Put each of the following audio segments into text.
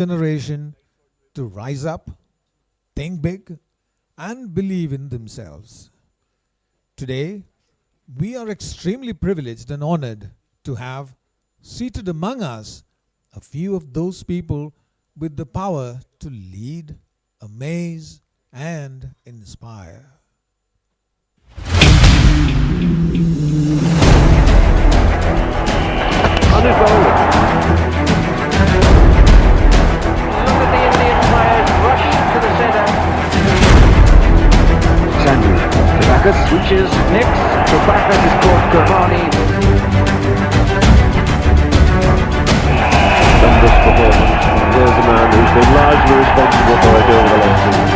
generation to rise up, think big, and believe in themselves. Today, we are extremely privileged and honored to have seated among us a few of those people with the power to lead, amaze, and inspire. On his own. Look at the Indian players rush to the centre. Sandwich to Bacchus, switches, next to Bacchus is caught Gravani. Tremendous performance. There's a man who's been largely responsible for it over the last season.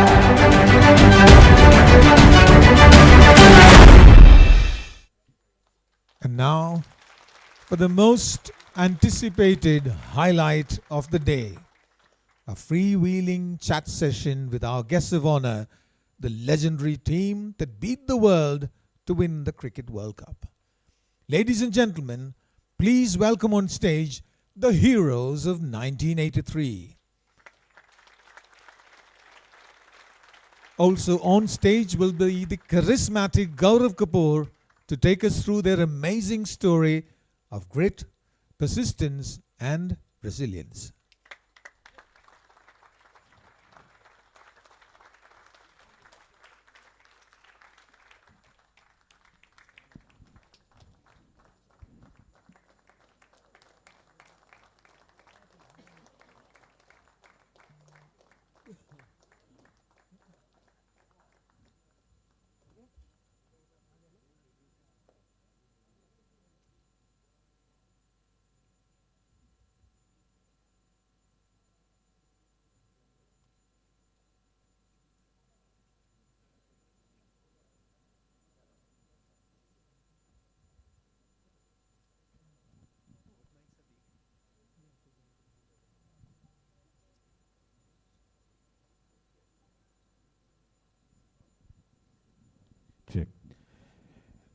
And now, for the most anticipated highlight of the day, a freewheeling chat session with our guests of honor, the legendary team that beat the world to win the Cricket World Cup. Ladies and gentlemen, please welcome on stage the heroes of 1983. Also on stage will be the charismatic Gaurav Kapoor to take us through their amazing story of grit, persistence, and resilience. Check.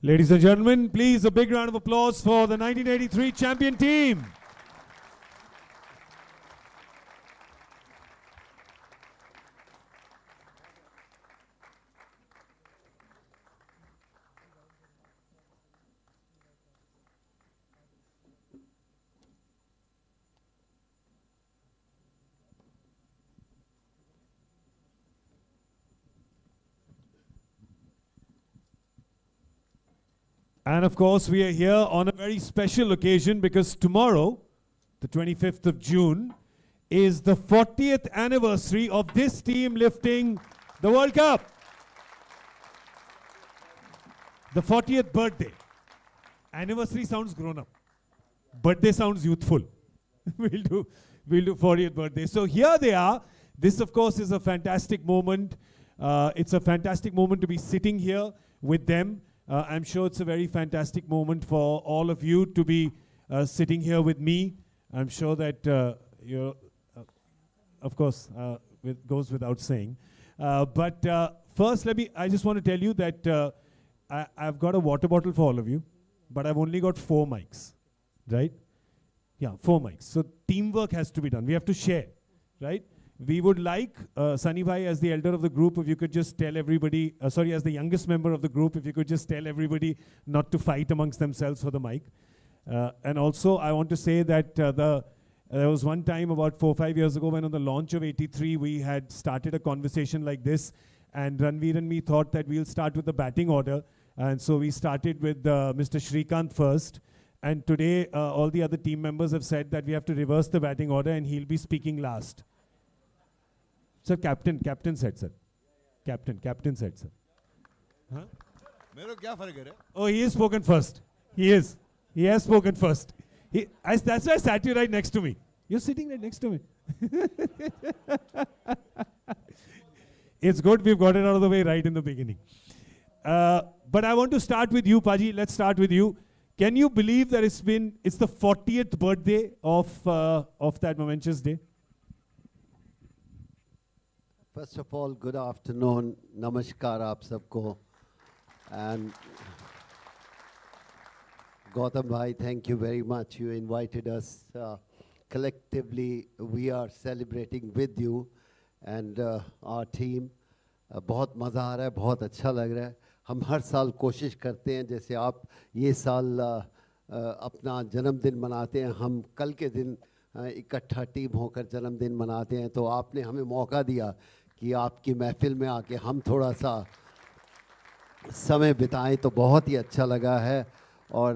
Ladies and gentlemen, please a big round of applause for the 1983 champion team. And of course, we are here on a very special occasion because tomorrow, the 25th of June, is the 40th anniversary of this team lifting the World Cup. The 40th birthday. Anniversary sounds grown up. Birthday sounds youthful. we'll do 40th birthday. So here they are. This, of course, is a fantastic moment. It's a fantastic moment to be sitting here with them. I'm sure it's a very fantastic moment for all of you to be sitting here with me. I'm sure that you're, of course, it goes without saying. But first, I just want to tell you that I've got a water bottle for all of you, but I've only got 4 mics, right? Yeah, 4 mics. So teamwork has to be done. We have to share, right? We would like, Sunny Bhai, as the elder of the group, if you could just tell everybody, as the youngest member of the group, if you could just tell everybody not to fight amongst themselves for the mic. And also, I want to say that there was one time about 4 or 5 years ago when on the launch of 83, we had started a conversation like this, and Ranveer and me thought that we'll start with the batting order. And so we started with Mr. Shrikant first. And today, all the other team members have said that we have to reverse the batting order and he'll be speaking last. Sir, captain said, sir. Captain said, sir. Huh? Oh, he has spoken first. He has spoken first. That's why I sat you right next to me. You're sitting right next to me. It's good we've got it out of the way right in the beginning. But I want to start with you, Paji. Let's start with you. Can you believe that it's the 40th birthday of that momentous day? First of all, good afternoon. Namaskar aap sabko. And Gautam bhai, thank you very much. You invited us collectively we are celebrating with you and our team. बहुत मज़ा आ रहा है, बहुत अच्छा लग रहा है. हम हर साल कोशिश करते हैं, जैसे आप ये साल अपना जन्मदिन मनाते हैं, हम कल के दिन इकट्ठा टीम होकर जन्मदिन मनाते हैं. तो आपने हमें मौका दिया कि आपकी महफिल में आके हम थोड़ा सा समय बिताएं, तो बहुत ही अच्छा लगा है. और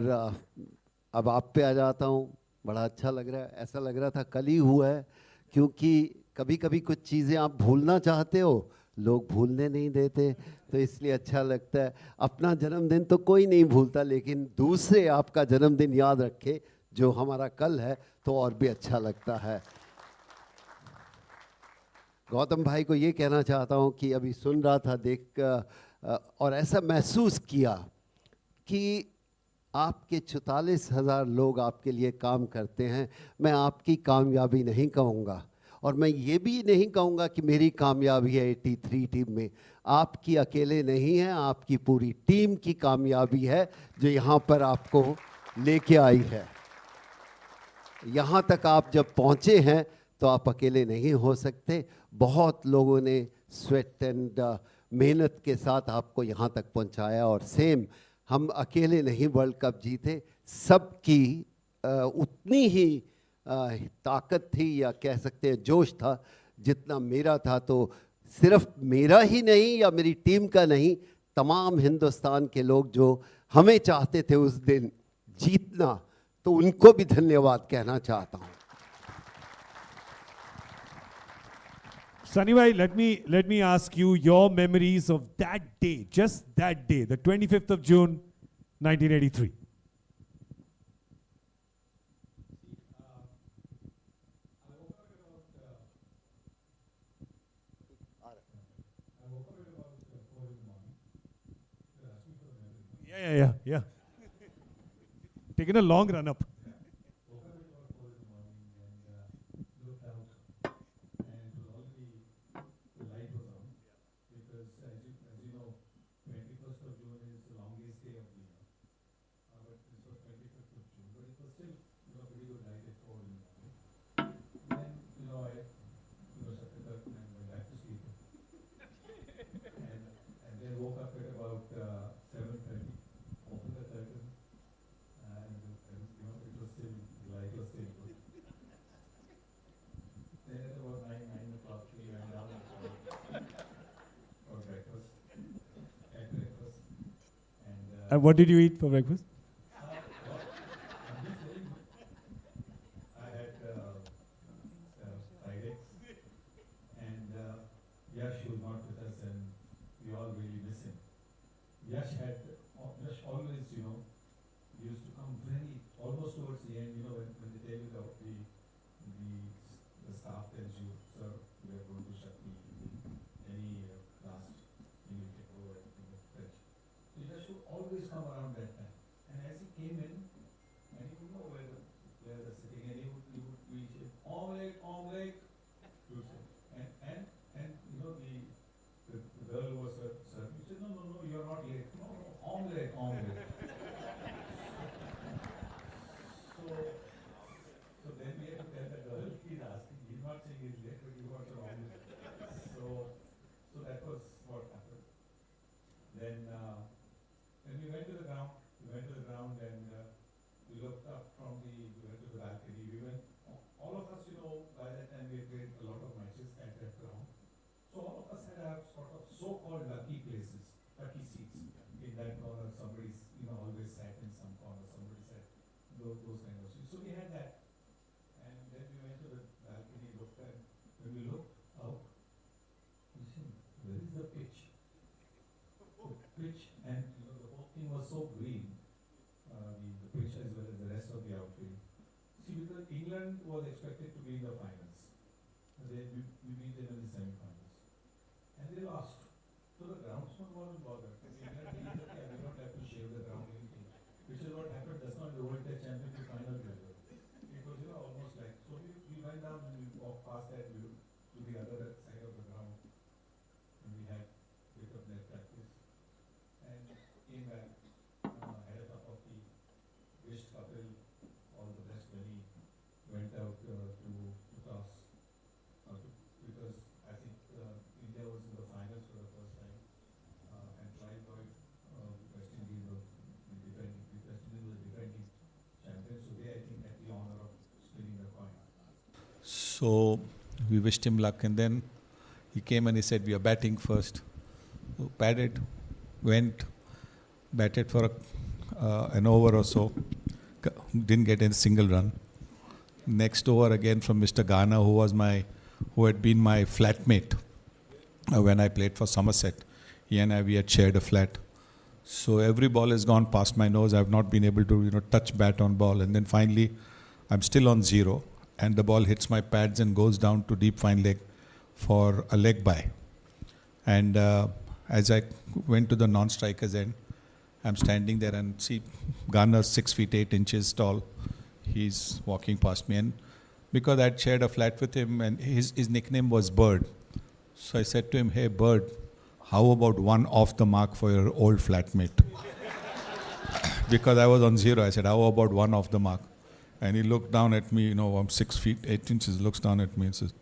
अब आप पे आ जाता हूँ. बड़ा अच्छा लग रहा है, ऐसा लग रहा था कल ही हुआ है, क्योंकि कभी कभी कुछ चीज़ें आप भूलना चाहते हो, लोग भूलने नहीं देते, तो इसलिए अच्छा लगता है. अपना जन्मदिन तो कोई नहीं भूलता, लेकिन दूसरे आपका जन्मदिन याद रखे जो हमारा कल है, तो और भी अच्छा लगता है. गौतम भाई को ये कहना चाहता हूँ कि अभी सुन रहा था, और ऐसा महसूस किया कि आपके 44,000 लोग आपके लिए काम करते हैं. मैं आपकी कामयाबी नहीं कहूँगा, और मैं ये भी नहीं कहूँगा कि मेरी कामयाबी है 83 टीम में. आपकी अकेले नहीं है, आपकी पूरी टीम की कामयाबी है जो यहाँ पर आपको लेके आई है. यहाँ तक आप जब पहुँचे हैं तो आप अकेले नहीं हो सकते. बहुत लोगों ने स्वेट एंड मेहनत के साथ आपको यहाँ तक पहुँचाया. और सेम, हम अकेले नहीं वर्ल्ड कप जीते, सबकी उतनी ही ताकत थी, या कह सकते हैं जोश था, जितना मेरा था. तो सिर्फ मेरा ही नहीं या मेरी टीम का नहीं, तमाम हिंदुस्तान के लोग जो हमें चाहते थे उस दिन जीतना, तो उनको भी धन्यवाद कहना चाहता हूँ. Sunny bhai, let me ask you your memories of that day, just that day, the 25th of June, 1983. Yeah. Taking a long run up. And what did you eat for breakfast? Yash was not with us, and we all really miss him. Yash always, used to come almost towards the end, when they tell you the staff tells you, sir, we are going to shut any last thing you can go and fetch. So Yash would always come around that time. And as he came in, and he would know where they're sitting, and he would say, omelette, he would say. And the girl who was serving, she said, no, you're not late. No, omelette. So then we had to tell the girl, he's not saying he's late, but he wants an omelette. So that was what happened. Then we went to the ground, and we looked up we went to the balcony. All of us, by that time we had played a lot of matches at that ground. So all of us had our sort of so-called lucky places, lucky seats. In that corner, somebody's, always sat in some corner, somebody sat, those kind of seats. So we had that. And then we went to the balcony, looked, and when we looked out, we said, where is the pitch? And the whole thing was so green, the pitch as well as the rest of the outfield. See, because England was expected to be in the finals. We beat them in the semi-finals. And they lost. So the groundsman wasn't bothered. England we don't have to shave the ground anything. Which is what happened just now in the World Test Championship final. It was almost like, so we went down and we walked past that view to the other side of the ground. And we had a bit of net practice. And came back, had a cup of tea, wished Kapil all the best when he went out So we wished him luck, and then he came and he said, we are batting first. So batted, went, batted for an over or so, didn't get a single run. Next over again from Mr. Ghana, who had been my flatmate when I played for Somerset. He and we had shared a flat. So every ball has gone past my nose. I've not been able to, touch bat on ball. And then finally, I'm still on 0, and the ball hits my pads and goes down to deep fine leg for a leg by. And as I went to the non-strikers end, I'm standing there and see Garner's 6 feet 8 inches tall. He's walking past me, and because I'd shared a flat with him, and his nickname was Bird. So I said to him, hey Bird, how about one off the mark for your old flatmate? Because I was on 0, I said, how about one off the mark? And he looked down at me, I'm 6 feet 8 inches, looks down at me and says,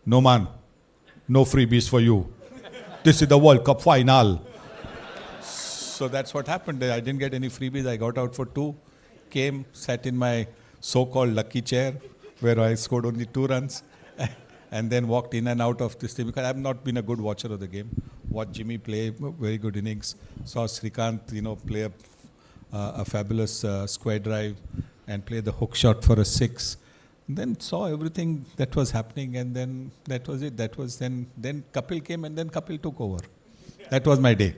no man, no freebies for you. This is the World Cup final. So that's what happened. I didn't get any freebies. I got out for 2, came, sat in my so-called lucky chair, where I scored only 2 runs, and then walked in and out of this thing, because I've not been a good watcher of the game. Watched Jimmy play very good innings, saw Srikanth, play a fabulous square drive, and play the hook shot for a 6. Then saw everything that was happening, and then that was it. That was then Kapil came, and then Kapil took over. That was my day.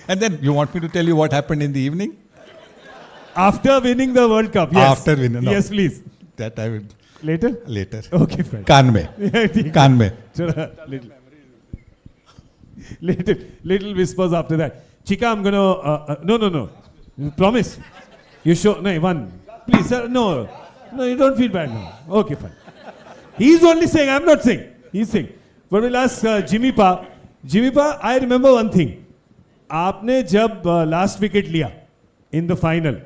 And then you want me to tell you what happened in the evening? After winning the World Cup, yes. After winning, no. Yes, please. That I will. Later? Later. Okay, fine. Kaan mein. Kaan mein. Little whispers after that. Chika, I'm gonna. No. You promise. You show. No, one. Please, sir. No, you don't feel bad now. Okay, fine. He's only saying. I'm not saying. He's saying. But we'll ask Jimmy Pa. Jimmy Pa, I remember one thing. आपने जब last wicket लिया in the final,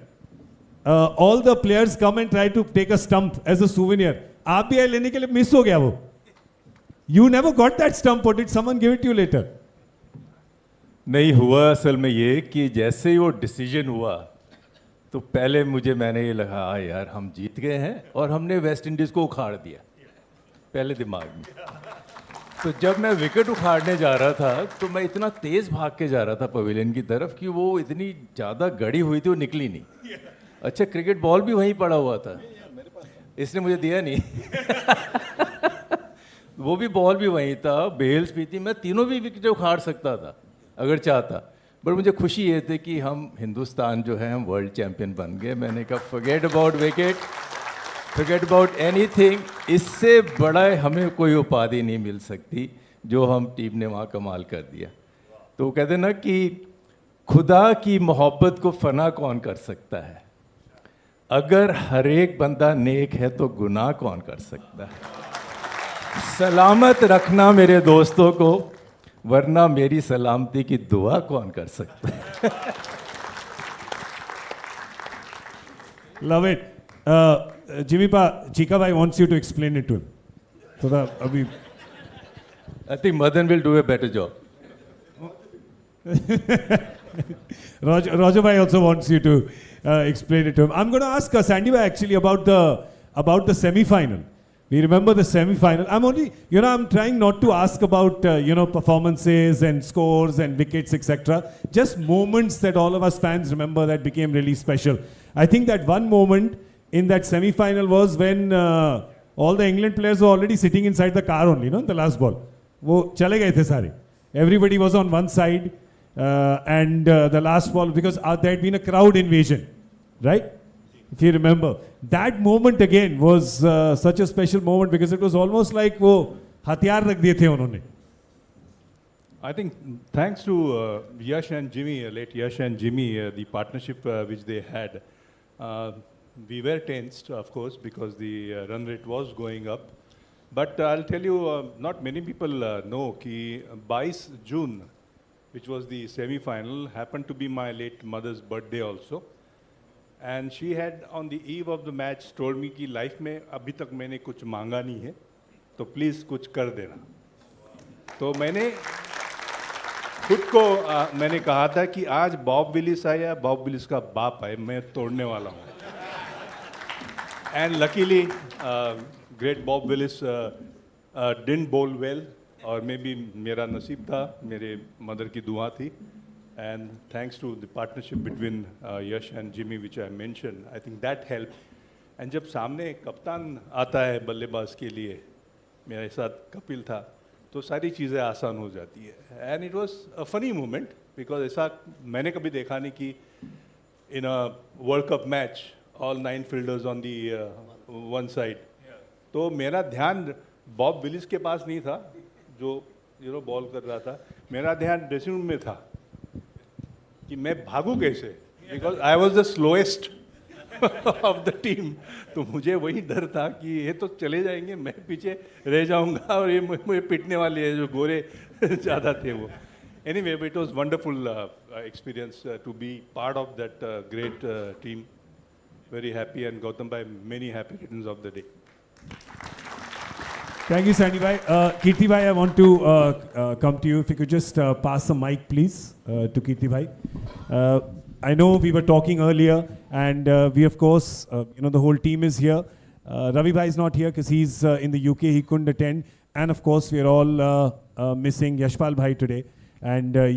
all the players come and try to take a stump as a souvenir. आप भी आए लेने के लिए miss हो गया वो. You never got that stump, or did someone give it to you later? नहीं हुआ असल में ये कि जैसे ही वो डिसीजन हुआ तो पहले मैंने ये लगा यार हम जीत गए हैं और हमने वेस्ट इंडीज़ को उखाड़ दिया पहले दिमाग में. तो जब मैं विकेट उखाड़ने जा रहा था तो मैं इतना तेज़ भाग के जा रहा था पवेलियन की तरफ कि वो इतनी ज़्यादा गड़ी हुई थी, वो निकली नहीं. अच्छा, क्रिकेट बॉल भी वहीं पड़ा हुआ था, इसने मुझे दिया नहीं. वो भी बॉल भी वहीं था, बेल्स भी थी, मैं तीनों भी विकेट उखाड़ सकता था अगर चाहता. बट मुझे खुशी ये थी कि हम हिंदुस्तान जो है हम वर्ल्ड चैम्पियन बन गए. मैंने कहा forget about wicket, forget about anything. इससे बड़ा हमें कोई उपाधि नहीं मिल सकती जो हम टीम ने वहाँ कमाल कर दिया. तो वो कहते ना कि खुदा की मोहब्बत को फना कौन कर सकता है, अगर हर एक बंदा नेक है तो गुनाह कौन कर सकता है. सलामत रखना मेरे दोस्तों को, वरना मेरी सलामती की दुआ कौन कर सकता है. Love it. Jimmy Pa, Chika Bhai wants you to explain it to him. So abhi. I think Madan will do a better job. Roger Bhai also wants you to explain it to him. I'm going to ask Sandy Bhai actually about the semi-final. We remember the semi-final. I'm trying not to ask about, performances and scores and wickets, etc. Just moments that all of us fans remember that became really special. I think that one moment in that semi-final was when all the England players were already sitting inside the car only, the last ball. वो चले गए थे सारे. Everybody was on one side and the last ball, because there had been a crowd invasion, right? If you remember. That moment again was such a special moment because it was almost like वो हथियार रख दिए थे उन्होंने. I think thanks to Yash and Jimmy, late Yash and Jimmy, the partnership which they had, we were tensed, of course, because the run rate was going up. But I'll tell you, not many people know कि 22 June, which was the semi-final, happened to be my late mother's birthday also. And she had, on the eve of the match, told me कि life में अभी तक मैंने कुछ मांगा नहीं है, तो please कुछ कर देना. तो मैंने खुद को मैंने कहा था कि आज बॉब विलिस आया, बॉब विलिस का बाप है, मैं तोड़ने वाला हूँ. And luckily, great Bob Willis didn't bowl well, or maybe मेरा नसीब था, मेरे mother की दुआ थी, and thanks to the partnership between Yash and Jimmy, which I mentioned, I think that helped. And जब सामने कप्तान आता है बल्लेबाज के लिए, मेरे साथ कपिल था, तो सारी चीज़ें आसान हो जाती है. And it was a funny moment because ऐसा मैंने कभी देखा नहीं कि in a World Cup match all 9 fielders on the one side. तो मेरा ध्यान बॉब विलिस के पास नहीं था जो बॉल कर रहा था. मेरा ध्यान ड्रेसिंग रूम में था कि मैं भागूं कैसे, because I was the slowest of the team. तो मुझे वही डर था कि ये तो चले जाएंगे, मैं पीछे रह जाऊंगा और ये मुझे पिटने वाले हैं जो गोरे ज़्यादा थे वो. Anyway, it was wonderful experience to be part of that great team. Very happy, and Gautam bhai, many happy returns of the day. Thank you, Sandy bhai. Kirti bhai, I want to come to you. If you could just pass the mic, please, to Kirti bhai. I know we were talking earlier, and we, of course, the whole team is here. Ravi bhai is not here because he's in the UK. He couldn't attend. And, of course, we are all missing Yashpal bhai today. And and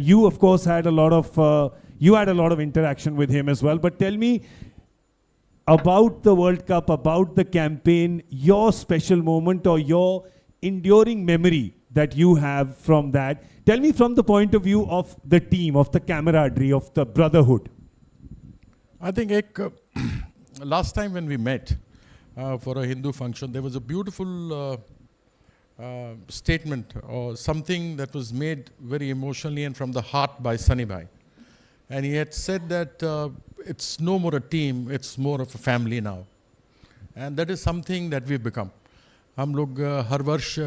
you, of course, had a lot of interaction with him as well. But tell me about the World Cup, about the campaign, your special moment or your enduring memory that you have from that. Tell me from the point of view of the team, of the camaraderie, of the brotherhood. I think last time when we met for a Hindu function, there was a beautiful statement or something that was made very emotionally and from the heart by Sunny Bhai. And he had said that it's no more a team, it's more of a family now. And that is something that we've become. हम लोग हर वर्ष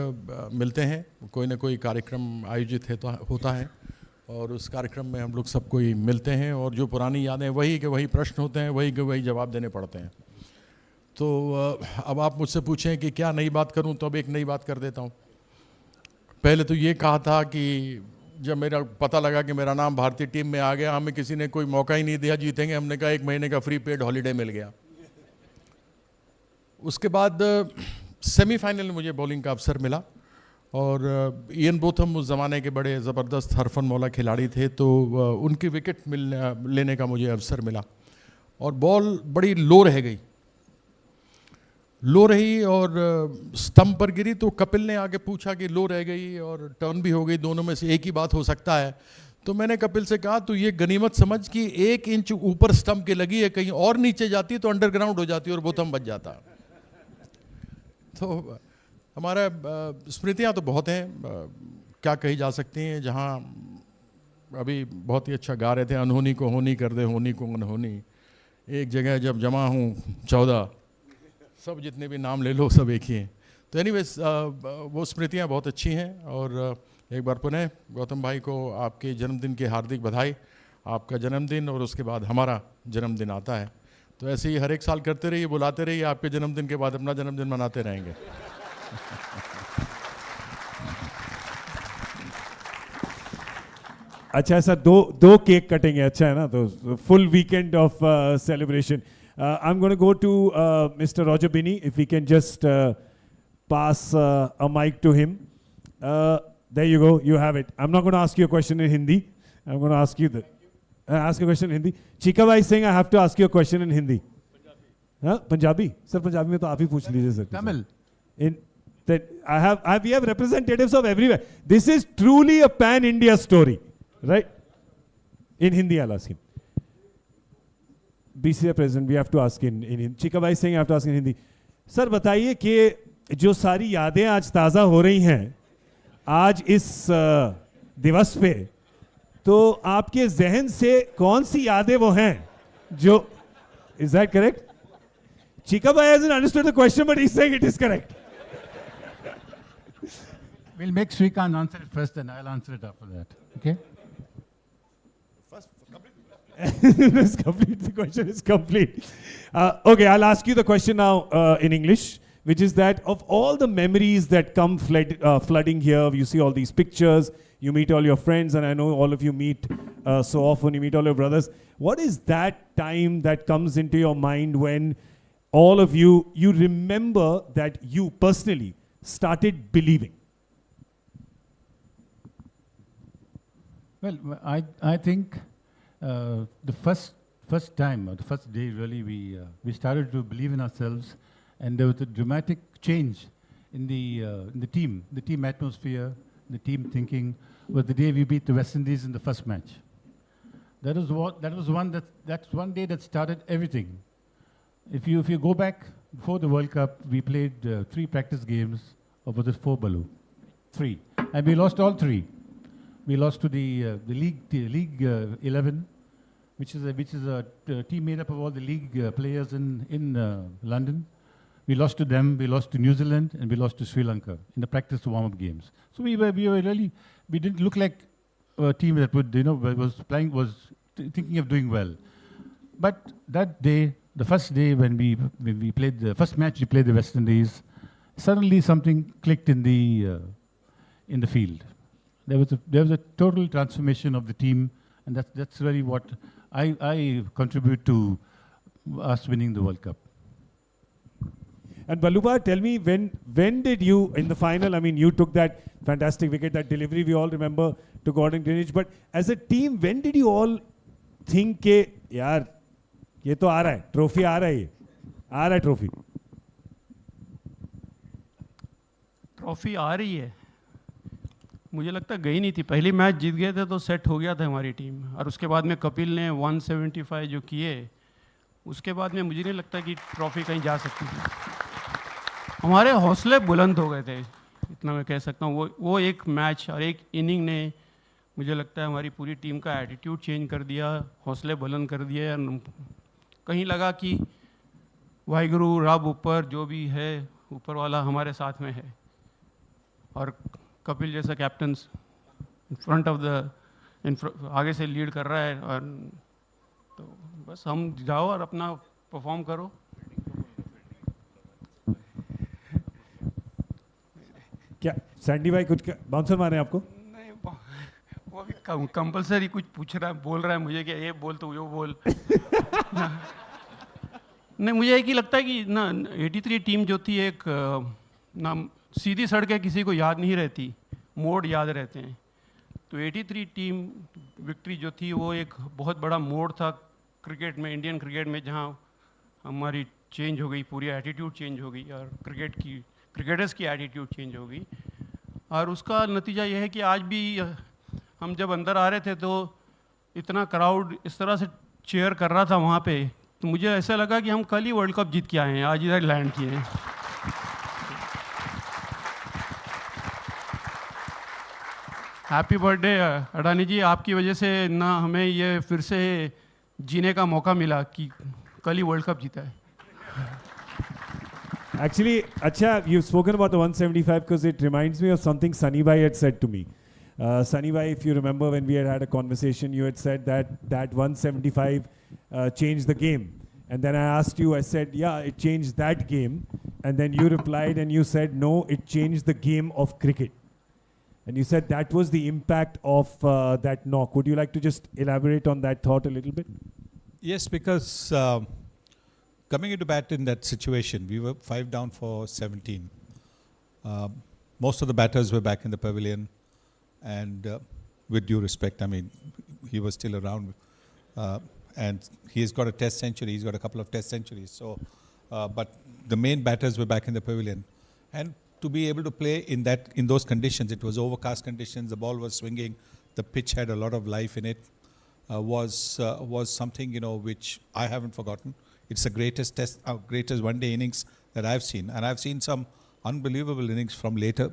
मिलते हैं, कोई ना कोई कार्यक्रम आयोजित होता है और उस कार्यक्रम में हम लोग सब कोई मिलते हैं और जो पुरानी यादें वही के वही प्रश्न होते हैं, वही के वही जवाब देने पड़ते हैं. तो अब आप मुझसे पूछें कि क्या नई बात करूं, तो अब एक नई बात कर देता हूं. पहले तो ये कहा था कि जब मेरा पता लगा कि मेरा नाम भारतीय टीम में आ गया, हमें किसी ने कोई मौका ही नहीं दिया जीतेंगे, हमने कहा 1 महीने का फ्री पेड हॉलीडे मिल गया. उसके बाद सेमीफाइनल में मुझे बॉलिंग का अवसर मिला और इयन बोथम उस ज़माने के बड़े ज़बरदस्त हरफन मौला खिलाड़ी थे, तो उनकी विकेट लेने का मुझे अवसर मिला और बॉल बड़ी लो रही और स्टंप पर गिरी. तो कपिल ने आके पूछा कि लो रह गई और टर्न भी हो गई, दोनों में से एक ही बात हो सकता है. तो मैंने कपिल से कहा तो ये गनीमत समझ कि 1 इंच ऊपर स्टंप के लगी है, कहीं और नीचे जाती तो अंडरग्राउंड हो जाती और बोथम बच जाता. तो हमारा स्मृतियाँ तो बहुत हैं, क्या कही जा सकती हैं. जहाँ अभी बहुत ही अच्छा गा रहे थे, अनहोनी को होनी कर दे, होनी को अनहोनी, एक जगह जब जमा हूँ 14, सब जितने भी नाम ले लो सब एक ही हैं. तो एनीवेज वो स्मृतियाँ बहुत अच्छी हैं. और एक बार पुनः गौतम भाई को आपके जन्मदिन की हार्दिक बधाई. आपका जन्मदिन और उसके बाद हमारा जन्मदिन आता है, तो ऐसे ही हर एक साल करते रहिए, बुलाते रहिए. आपके जन्मदिन के बाद अपना जन्मदिन मनाते रहेंगे. अच्छा, ऐसा दो केक कटेंगे, अच्छा है ना. तो full weekend of celebration. I'm going to go to Mr. Roger Binney, if we can just pass a mic to him. There you go, you have it. I'm not going to ask you a question in Hindi. I'm going to ask you ask a question in Hindi. Chika bhai is saying I have to ask you a question in Hindi. Punjabi? Sir, Punjabi mein to aap hi pooch lijiye sir. Tamil. We have representatives of everywhere. This is truly a pan-India story, right? In Hindi, I'll ask him. BCA president, we have to ask in Hindi. Chika bhai is saying I have to ask in Hindi. Sir, बताइए कि जो सारी यादें आज ताज़ा हो रही हैं आज इस दिवस पे, तो आपके जहन से कौन सी यादें वो हैं जो, is that correct? Chika bhai hasn't understood the question, but he's saying it is correct. We'll make Srikant answer it first, then I'll answer it after that. Okay? It's complete. The question is complete. Okay, I'll ask you the question now in English, which is that of all the memories that come flooding here, you see all these pictures, you meet all your friends, and I know all of you meet so often, you meet all your brothers. What is that time that comes into your mind when all of you, you remember that you personally started believing? Well, I think the first time, or the first day, really, we started to believe in ourselves, and there was a dramatic change in the team atmosphere, the team thinking. Was the day we beat the West Indies in the first match. That's one day that started everything. If you go back before the World Cup, we played 3 practice games, or was it 4, Balu? 3, and we lost all 3. We lost to the League 11, which is a team made up of all the league players in London. We lost to them. We lost to New Zealand, and we lost to Sri Lanka in the practice warm-up games. So we didn't look like a team that was thinking of doing well. But that day, the first day when we played the first match, we played the West Indies. Suddenly, something clicked in the field. There was a total transformation of the team, and that's really what I contribute to us winning the World Cup. And Baluba, tell me, when did you, in the final, I mean, you took that fantastic wicket, that delivery we all remember to Gordon Greenidge, but as a team, when did you all think ke, yaar, ye to aa raha hai, trophy aa raha hai trophy? Trophy आ रही है, मुझे लगता गई नहीं थी. पहली match जीत गए थे तो सेट हो गया था हमारी टीम, और उसके बाद में कपिल ने 175 जो किए, उसके बाद में मुझे नहीं लगता कि ट्रॉफी कहीं जा सकती थी. हमारे हौसले बुलंद हो गए थे, इतना मैं कह सकता हूँ. वो एक मैच और एक इनिंग ने मुझे लगता है हमारी पूरी टीम का एटीट्यूड चेंज कर दिया, हौसले बुलंद कर दिए. कहीं लगा कि वाहिगुरु रब ऊपर जो भी है, ऊपर वाला हमारे साथ में है, और कपिल जैसा कैप्टन आगे से लीड कर रहा है, और तो बस हम जाओ और अपना परफॉर्म करो. क्या सैंडी भाई कुछ बाउंसर मारे आपको? नहीं, वो भी कंपलसरी कुछ पूछ रहा है, बोल रहा है मुझे कि ये बोल तो वो बोल. नहीं, मुझे एक ही लगता है कि ना 83 टीम जो थी, एक ना सीधी सड़कें किसी को याद नहीं रहती, मोड़ याद रहते हैं. तो 83 टीम विक्ट्री जो थी वो एक बहुत बड़ा मोड़ था क्रिकेट में, इंडियन क्रिकेट में, जहां हमारी चेंज हो गई, पूरी एटीट्यूड चेंज हो गई, और क्रिकेटर्स की एटीट्यूड चेंज हो गई. और उसका नतीजा ये है कि आज भी हम जब अंदर आ रहे थे तो इतना क्राउड इस तरह से चेयर कर रहा था वहाँ पे, तो मुझे ऐसा लगा कि हम कल ही वर्ल्ड कप जीत के आए हैं, आज इधर लैंड किए हैं. हैप्पी बर्थडे अडानी जी, आपकी वजह से ना हमें ये फिर से जीने का मौका मिला कि कल ही वर्ल्ड कप जीता है. Actually, Acha, you've spoken about the 175 because it reminds me of something Sunny Bhai had said to me. Sunny Bhai, if you remember when we had a conversation, you had said that 175 changed the game. And then I asked you, I said, yeah, it changed that game. And then you replied and you said, no, it changed the game of cricket. And you said that was the impact of that knock. Would you like to just elaborate on that thought a little bit? Yes, because coming into bat in that situation, we were 5 down for 17. Most of the batters were back in the pavilion, and with due respect, I mean, he was still around, and he's got a test century, he's got a couple of test centuries, so, but the main batters were back in the pavilion. And to be able to play in those conditions, it was overcast conditions, the ball was swinging, the pitch had a lot of life in it, was something, you know, which I haven't forgotten. It's the greatest greatest one-day innings that I've seen, and I've seen some unbelievable innings from later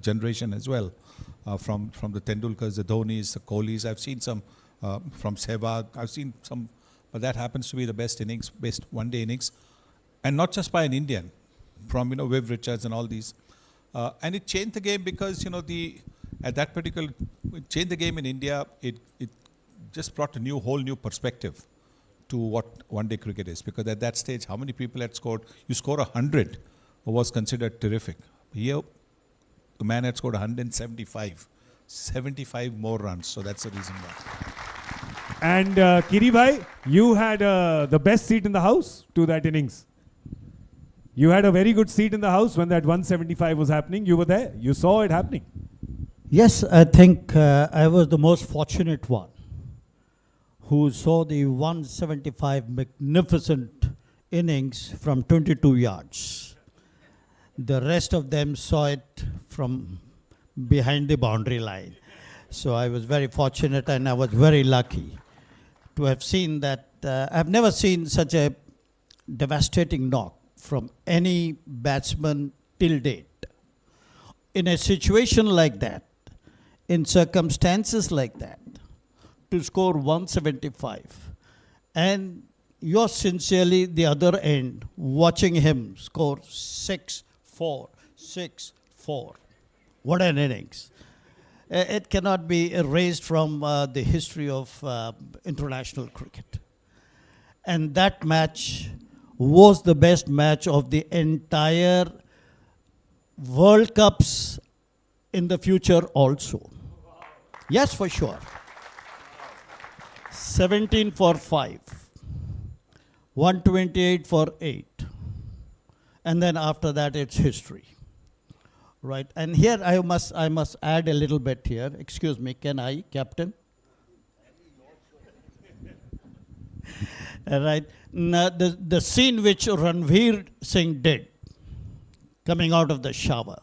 generation as well, from the Tendulkars, the Dhonis, the Kohlis. I've seen some from Sehwag. I've seen some, but that happens to be the best innings, best one-day innings, and not just by an Indian, from Viv Richards and all these, and it changed the game because at that particular it changed the game in India. It just brought a whole new perspective to what one-day cricket is, because at that stage, how many people had scored? You score 100 was considered terrific. Here, the man had scored 175, 75 more runs. So that's the reason why. And Kiri bhai, you had the best seat in the house to that innings. You had a very good seat in the house when that 175 was happening. You were there. You saw it happening. Yes, I think I was the most fortunate one who saw the 175 magnificent innings from 22 yards. The rest of them saw it from behind the boundary line. So I was very fortunate and I was very lucky to have seen that. I've never seen such a devastating knock from any batsman till date. In a situation like that, in circumstances like that, to score 175, and you're sincerely the other end watching him score 6-4, 6-4. What an innings. It cannot be erased from the history of international cricket. And that match was the best match of the entire World Cups in the future also. Yes, for sure. 17 for 5, 128 for 8. And then after that, it's history. Right, and here I must add a little bit here. Excuse me, can I, Captain? Right, now the scene which Ranveer Singh did, coming out of the shower,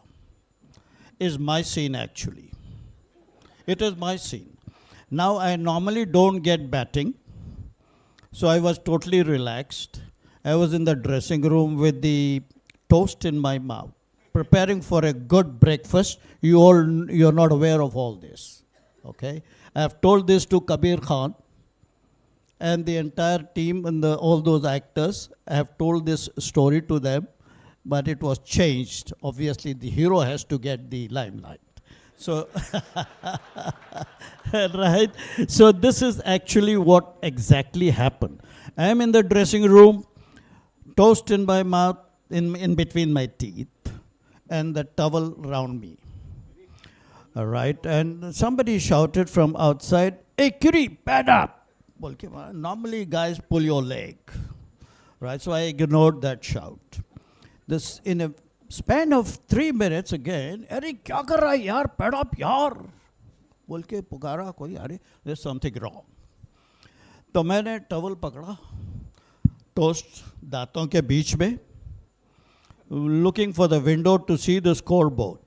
is my scene actually. It is my scene. Now I normally don't get batting, so I was totally relaxed. I was in the dressing room with the toast in my mouth, preparing for a good breakfast. You're not aware of all this, okay? I have told this to Kabir Khan and the entire team and all those actors. I have told this story to them, but it was changed. Obviously, the hero has to get the limelight. So, right? So this is actually what exactly happened. I am in the dressing room, toast in my mouth, in between my teeth, and the towel around me. All right, and somebody shouted from outside, "Hey, Kiri, pad up!" Normally guys pull your leg, right? So I ignored that shout. This, in a span of 3 minutes again, "Arey, kya kar raha hai yaar? Pad up yaar!" बोल के पुकारा कोई, अरे there's something wrong. तो मैंने towel पकड़ा, toast दांतों के बीच में, looking for the window to see the scoreboard.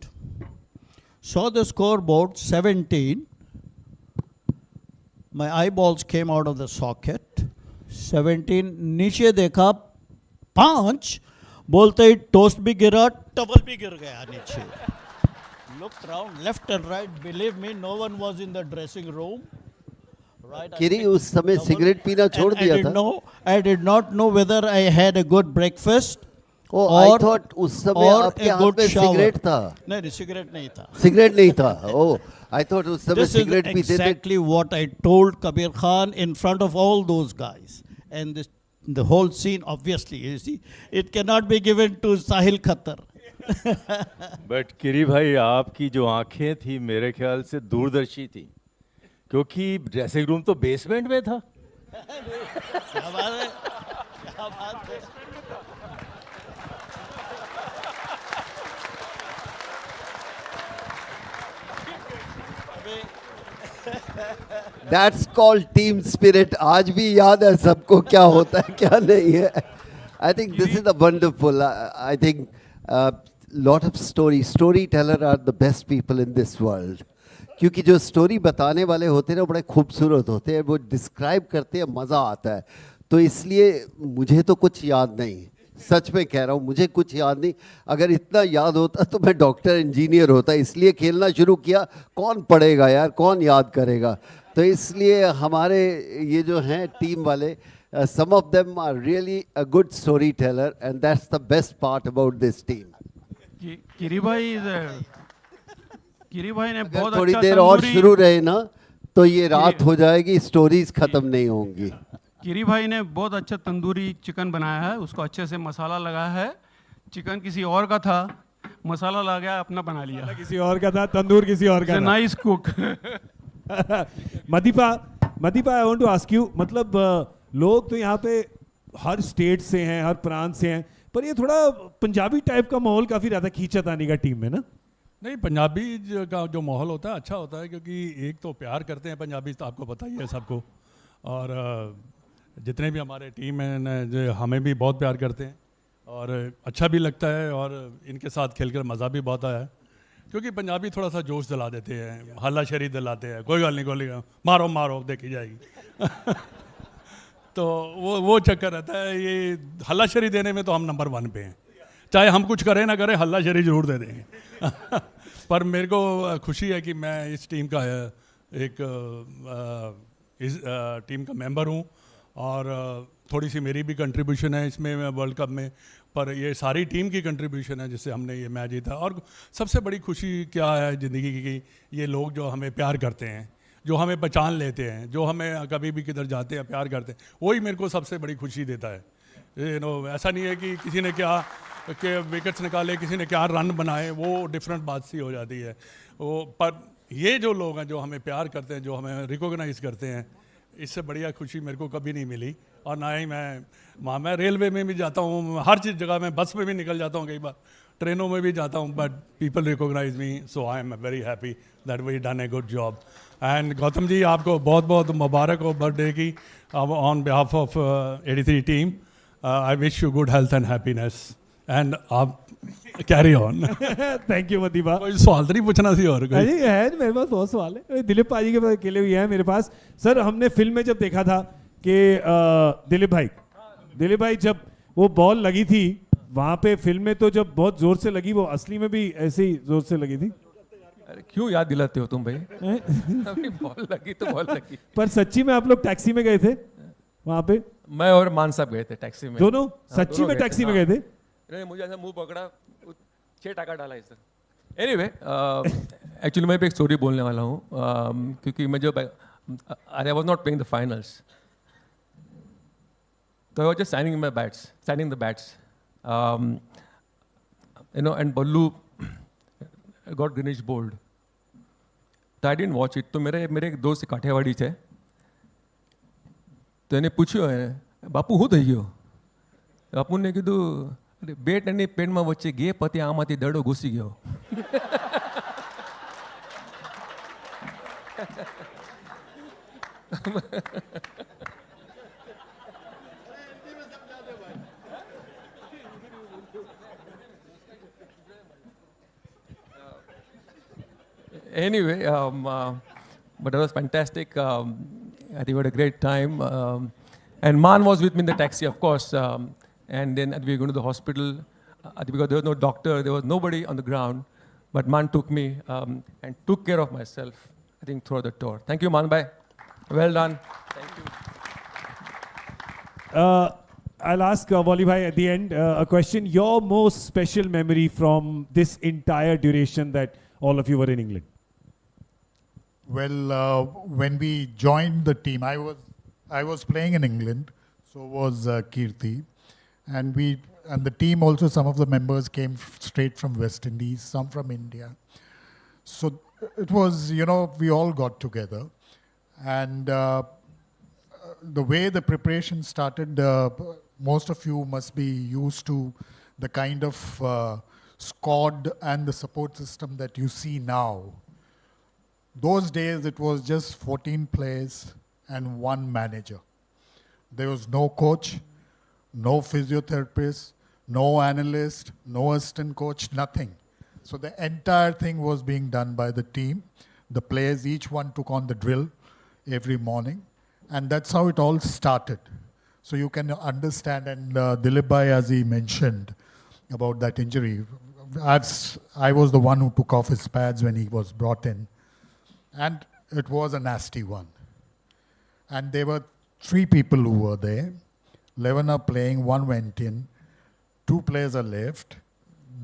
Saw the scoreboard, 17. My eyeballs came out of the socket. 17, नीचे देखा 5, बोलते ही टोस्ट भी गिरा, टवल भी गिर गया नीचे. Looked around, left and right. Believe me, no one was in the dressing room. Right? किरी उस समय सिगरेट पीना छोड़ दिया था. I did not know whether I had a good breakfast. Oh, I thought उस समय आपके हाथ में सिगरेट था. नहीं, सिगरेट नहीं था. सिगरेट नहीं था. Oh, I thought उस समय सिगरेट पीते थे. This is exactly what I told Kabir Khan in front of all those guys. And the whole scene, obviously, you see, it cannot be given to Sahil Khatar. But किरी भाई, आपकी जो आंखें थी मेरे ख्याल से दूरदर्शी थी, क्योंकि ड्रेसिंग रूम तो बेसमेंट में था. क्या बात है, क्या बात है. That's called team spirit. आज भी याद है सबको क्या होता है क्या नहीं है. I think this is a wonderful. I think lot of storyteller are the best people in this world. क्योंकि जो स्टोरी बताने वाले होते हैं ना बड़े खूबसूरत होते हैं, वो डिस्क्राइब करते हैं, मज़ा आता है. तो इसलिए मुझे तो कुछ याद नहीं, सच में कह रहा हूँ, मुझे कुछ याद नहीं. अगर इतना याद होता तो मैं डॉक्टर इंजीनियर होता. इसलिए खेलना शुरू किया. कौन पढ़ेगा यार, कौन याद करेगा. तो इसलिए हमारे ये जो हैं टीम वाले, some of them are really a good storyteller, and that's the best part about this team. किरी भाई ने बहुत थोड़ी अच्छा देर और शुरू रहे ना तो ये रात हो जाएगी, स्टोरीज खत्म नहीं होंगी. किरी भाई ने बहुत अच्छा तंदूरी चिकन बनाया है, उसको अच्छे से मसाला लगा है. चिकन किसी और का था, मसाला लगा गया, अपना बना लिया. किसी और का था, तंदूर किसी और का था. Nice cook. मदीपा, I want to ask you, मतलब लोग तो यहाँ पे हर स्टेट से हैं, हर प्रांत से हैं, पर ये थोड़ा पंजाबी टाइप का माहौल काफी रहता है खींचातानी का टीम में ना. नहीं, पंजाबी का जो माहौल होता है अच्छा होता है, क्योंकि एक तो प्यार करते हैं पंजाबी, तो आपको पता ही है सबको, और जितने भी हमारे टीम हैं जो हमें भी बहुत प्यार करते हैं और अच्छा भी लगता है, और इनके साथ खेलकर मज़ा भी बहुत आया है, क्योंकि पंजाबी थोड़ा सा जोश दिला देते हैं, हल्ला शरी दिलाते हैं, कोई गल नहीं कोई नहीं, मारो मारो देखी जाएगी. तो वो चक्कर रहता है. ये हल्ला शरी देने में तो हम नंबर 1 पे हैं, चाहे हम कुछ करें ना करें, हल्ला शरी जरूर दे देंगे. पर मेरे को खुशी है कि मैं इस टीम का इस टीम का मेंबर हूँ, और थोड़ी सी मेरी भी कंट्रीब्यूशन है इसमें वर्ल्ड कप में, पर ये सारी टीम की कंट्रीब्यूशन है जिससे हमने ये मैच जीता. और सबसे बड़ी खुशी क्या है ज़िंदगी की, ये लोग जो हमें प्यार करते हैं, जो हमें पहचान लेते हैं, जो हमें कभी भी किधर जाते हैं प्यार करते हैं, वही मेरे को सबसे बड़ी खुशी देता है. ऐसा नहीं है कि किसी ने क्या के विकेट्स निकाले, किसी ने क्या रन बनाए, वो डिफरेंट बात सी हो जाती है. पर ये जो लोग हैं जो हमें प्यार करते हैं, जो हमें रिकॉग्नाइज करते हैं, इससे बढ़िया खुशी मेरे को कभी नहीं मिली. और ना ही मैं रेलवे में भी जाता हूँ, हर चीज़ जगह में, बस में भी निकल जाता हूँ, कई बार ट्रेनों में भी जाता हूँ, but people recognise me, so I am very happy that we done a good job. And Gautam ji, आपको बहुत बहुत मुबारक हो बर्थडे की, on behalf of 83 team. I wish you good health and happiness, and आप कैरी ऑन. थैंक यू मदीबा. कोई सवाल तो नहीं पूछना सी और कोई? अरे है, मेरे पास बहुत सवाल है. दिलीप पाजी के पास अकेले हुए हैं मेरे पास. सर, हमने फिल्म में जब देखा था कि दिलीप भाई जब वो बॉल लगी थी वहां पे फिल्म में, तो जब बहुत जोर से लगी, वो असली में भी ऐसे ही जोर से लगी थी. अरे क्यों याद दिलाते हो तुम भाई? अभी बॉल लगी तो बॉल लगी. पर सच्ची में आप लोग टैक्सी में गए थे वहां पे? मैं और मान साहब गए थे टैक्सी में. दोनों सच्ची में टैक्सी में गए थे? नहीं, मुझे ऐसा मुंह पकड़ा, 6 टाका डाला इधर. एनीवे, एक्चुअली मैं भी एक स्टोरी बोलने वाला हूँ, क्योंकि मैं जब I was not playing the finals, so I was just signing the bats. And Ballu got greenish bowled. So I didn't watch it. तो मेरे एक दोस्त काठियावाड़ी थे, तो એને પૂછ્યું, બાપુ શું થઈ ગયો? બાપુને કીધું, અરે બેટ એની પેનમાં વચ્ચે ગે, પતિ આમાંથી દડો ઘૂસી ગયો. Anyway, but it was fantastic. I think we had a great time. And Man was with me in the taxi, of course. And then we were going to the hospital. Because there was no doctor, there was nobody on the ground. But Man took me and took care of myself, I think, throughout the tour. Thank you, Man Bhai. Well done. Thank you. I'll ask Wally Bhai at the end a question. Your most special memory from this entire duration that all of you were in England? Well, when we joined the team, I was playing in England, so was Kirti, and the team also, some of the members came straight from West Indies, some from India. So it was, we all got together, and the way the preparation started, most of you must be used to the kind of squad and the support system that you see now. Those days it was just 14 players and 1 manager. There was no coach, no physiotherapist, no analyst, no assistant coach, nothing. So the entire thing was being done by the team. The players, each one took on the drill every morning, and that's how it all started. So you can understand, and Dilip Bhai, as he mentioned about that injury, I was the one who took off his pads when he was brought in. And it was a nasty one. And there were 3 people who were there. 11 are playing, 1 went in, 2 players are left.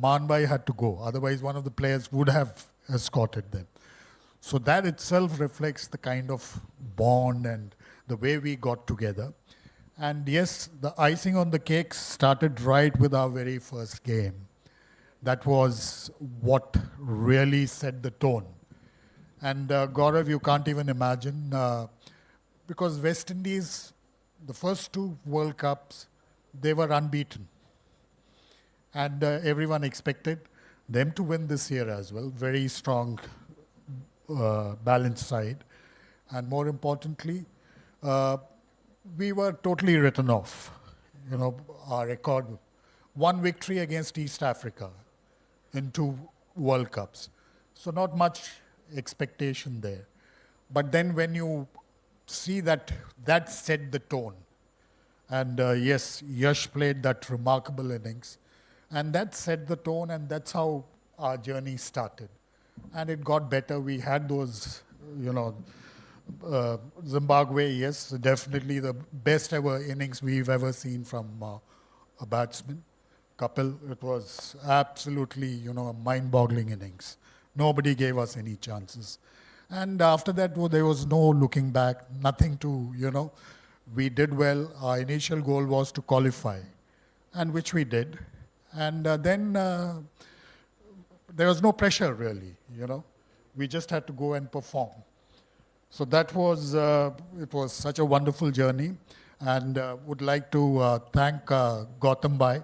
Manbhai had to go, otherwise one of the players would have escorted them. So that itself reflects the kind of bond and the way we got together. And yes, the icing on the cake started right with our very first game. That was what really set the tone. And Gaurav, you can't even imagine, because West Indies, the first 2 World Cups, they were unbeaten. And everyone expected them to win this year as well. Very strong, balanced side. And more importantly, we were totally written off. You know, our record, one victory against East Africa in 2 World Cups. So not much expectation there. But then when you see that set the tone. And yes, Yash played that remarkable innings. And that set the tone, and that's how our journey started. And it got better. We had those, you know, Zimbabwe, yes, definitely the best ever innings we've ever seen from a batsman. Kapil, it was absolutely, you know, a mind-boggling innings. Nobody gave us any chances. And after that, there was no looking back, nothing to, you know, we did well. Our initial goal was to qualify, and which we did. And then there was no pressure really, you know. We just had to go and perform. So that was, it was such a wonderful journey, and would like to thank Gautam Bhai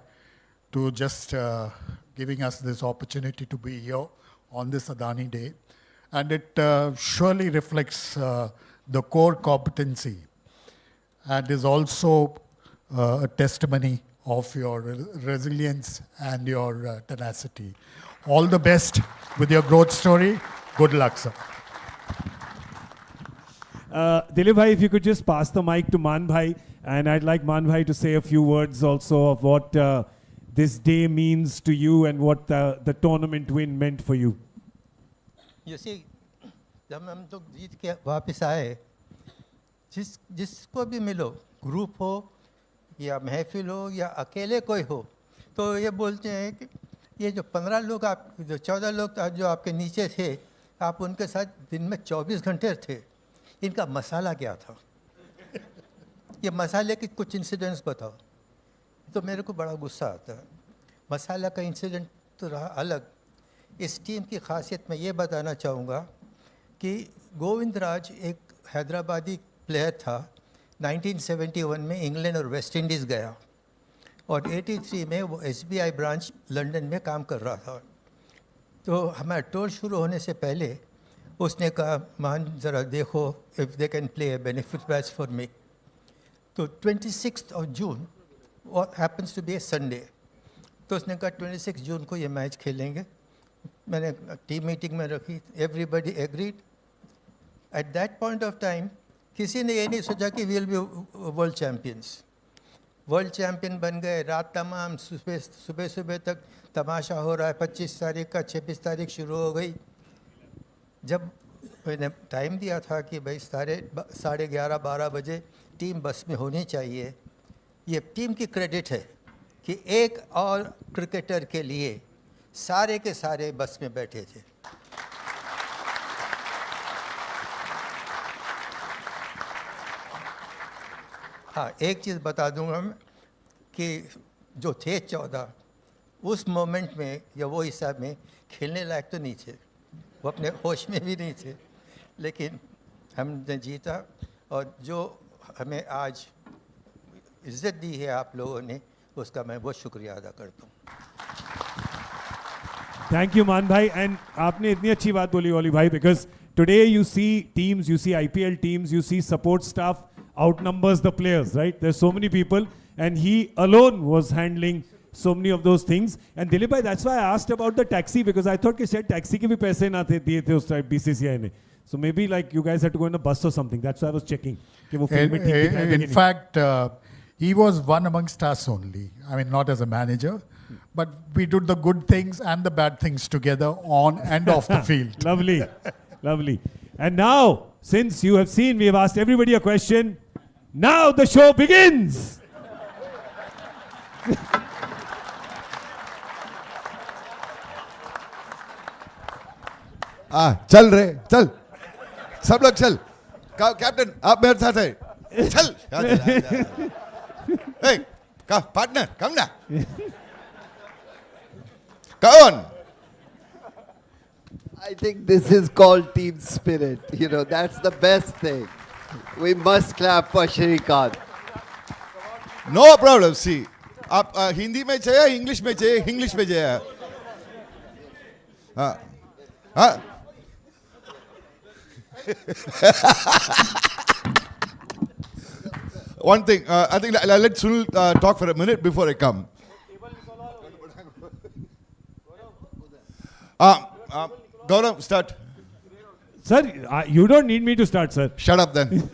to just giving us this opportunity to be here on this Adani Day. And it surely reflects the core competency and is also a testimony of your resilience and your tenacity. All the best with your growth story. Good luck, sir. Dilip bhai, if you could just pass the mic to Man bhai, and I'd like Man bhai to say a few words also of what this day means to you and what the tournament win meant for you. You see, जब हम लोग जीत के वापस आए, जिसको भी मिलो, group हो या महफिल हो या अकेले कोई हो, तो ये बोलते हैं कि ये जो 15 लोग आप, जो 14 लोग जो आपके नीचे थे, आप उनके साथ दिन में 24 घंटे थे, इनका मसाला क्या था? ये मसाले के कुछ इंसिडेंट्स बताओ। तो मेरे को बड़ा गुस्सा आता है। मसाला का इंसिडेंट तो रहा अलग। इस टीम की खासियत मैं ये बताना चाहूँगा कि गोविंदराज एक हैदराबादी प्लेयर था। 1971 में इंग्लैंड और वेस्ट इंडीज़ गया और 83 में वो SBI ब्रांच लंदन में काम कर रहा था। तो हमारा टूर शुरू होने से पहले उसने कहा, मान ज़रा देखो if they can play A benefit match for me. तो 26 of June what happens to be a Sunday, तो उसने कहा 26 जून को ये मैच खेलेंगे। मैंने टीम मीटिंग में रखी, everybody agreed. At that point of time किसी ने ये नहीं सोचा कि we will be world champions. World champion बन गए। रात तमाम सुबह तक तमाशा हो रहा है। 25 तारीख का 26 तारीख शुरू हो गई। जब मैंने टाइम दिया था कि भाई 11:30-12 बजे टीम बस में होनी चाहिए, ये टीम की क्रेडिट है कि एक और क्रिकेटर के लिए सारे के सारे बस में बैठे थे। हाँ, एक चीज़ बता दूंगा मैं कि जो थे 14, उस मोमेंट में या वो हिसाब में खेलने लायक तो नहीं थे, वो अपने होश में भी नहीं थे, लेकिन हमने जीता। और जो हमें आज इज्जत दी है आप लोगों ने, उसका मैं बहुत शुक्रिया अदा करता हूँ। थैंक यू मान भाई। एंड आपने इतनी अच्छी बात बोली ओली भाई, because today you see teams, you see IPL teams, you see support staff outnumbers the players, right? There's so many people, and he alone was handling so many of those things. And Dilip bhai, that's why I asked about the taxi, because I thought कि शायद taxi के भी पैसे ना थे दिए थे उस टाइम BCCI ने. So maybe like you guys had to go in a bus or something. That's why I was checking. कि वो film में ठीक दिखाया था कि In नहीं. fact, he was one amongst us only. I mean, not as a manager, but we did the good things and the bad things together on and off the field. Lovely, lovely. And now, since you have seen, we have asked everybody a question. Now the show begins. चल रे चल, सब लोग चल। Captain आप मेरे साथ है, चल। Hey, come, partner, come now. Come on. I think this is called team spirit. You know, that's the best thing. We must clap for Shrikant. No problem. See, आप हिंदी में चाहिए इंग्लिश में चाहिए? इंग्लिश में चाहिए? हाँ हाँ One thing, I think let Sunil talk for a minute before I come. Gaurav, start. Sir, you don't need me to start, sir. Shut up then.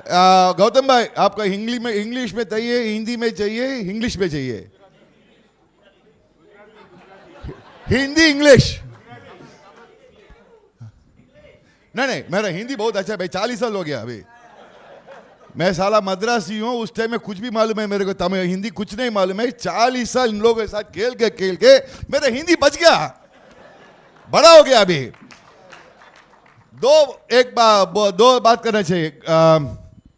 Gautam भाई, आपका इंग्लिश में चाहिए, हिंदी में चाहिए, इंग्लिश में चाहिए? हिंदी इंग्लिश? नहीं, मेरा हिंदी बहुत अच्छा है भाई, 40 साल हो गया अभी। मैं साला मद्रासी हूँ, उस टाइम में कुछ भी मालूम है मेरे को, तमिल हिंदी कुछ नहीं मालूम है। 40 साल इन लोगों के साथ खेल के मेरा हिंदी बच गया, बड़ा हो गया अभी। दो बात करना चाहिए।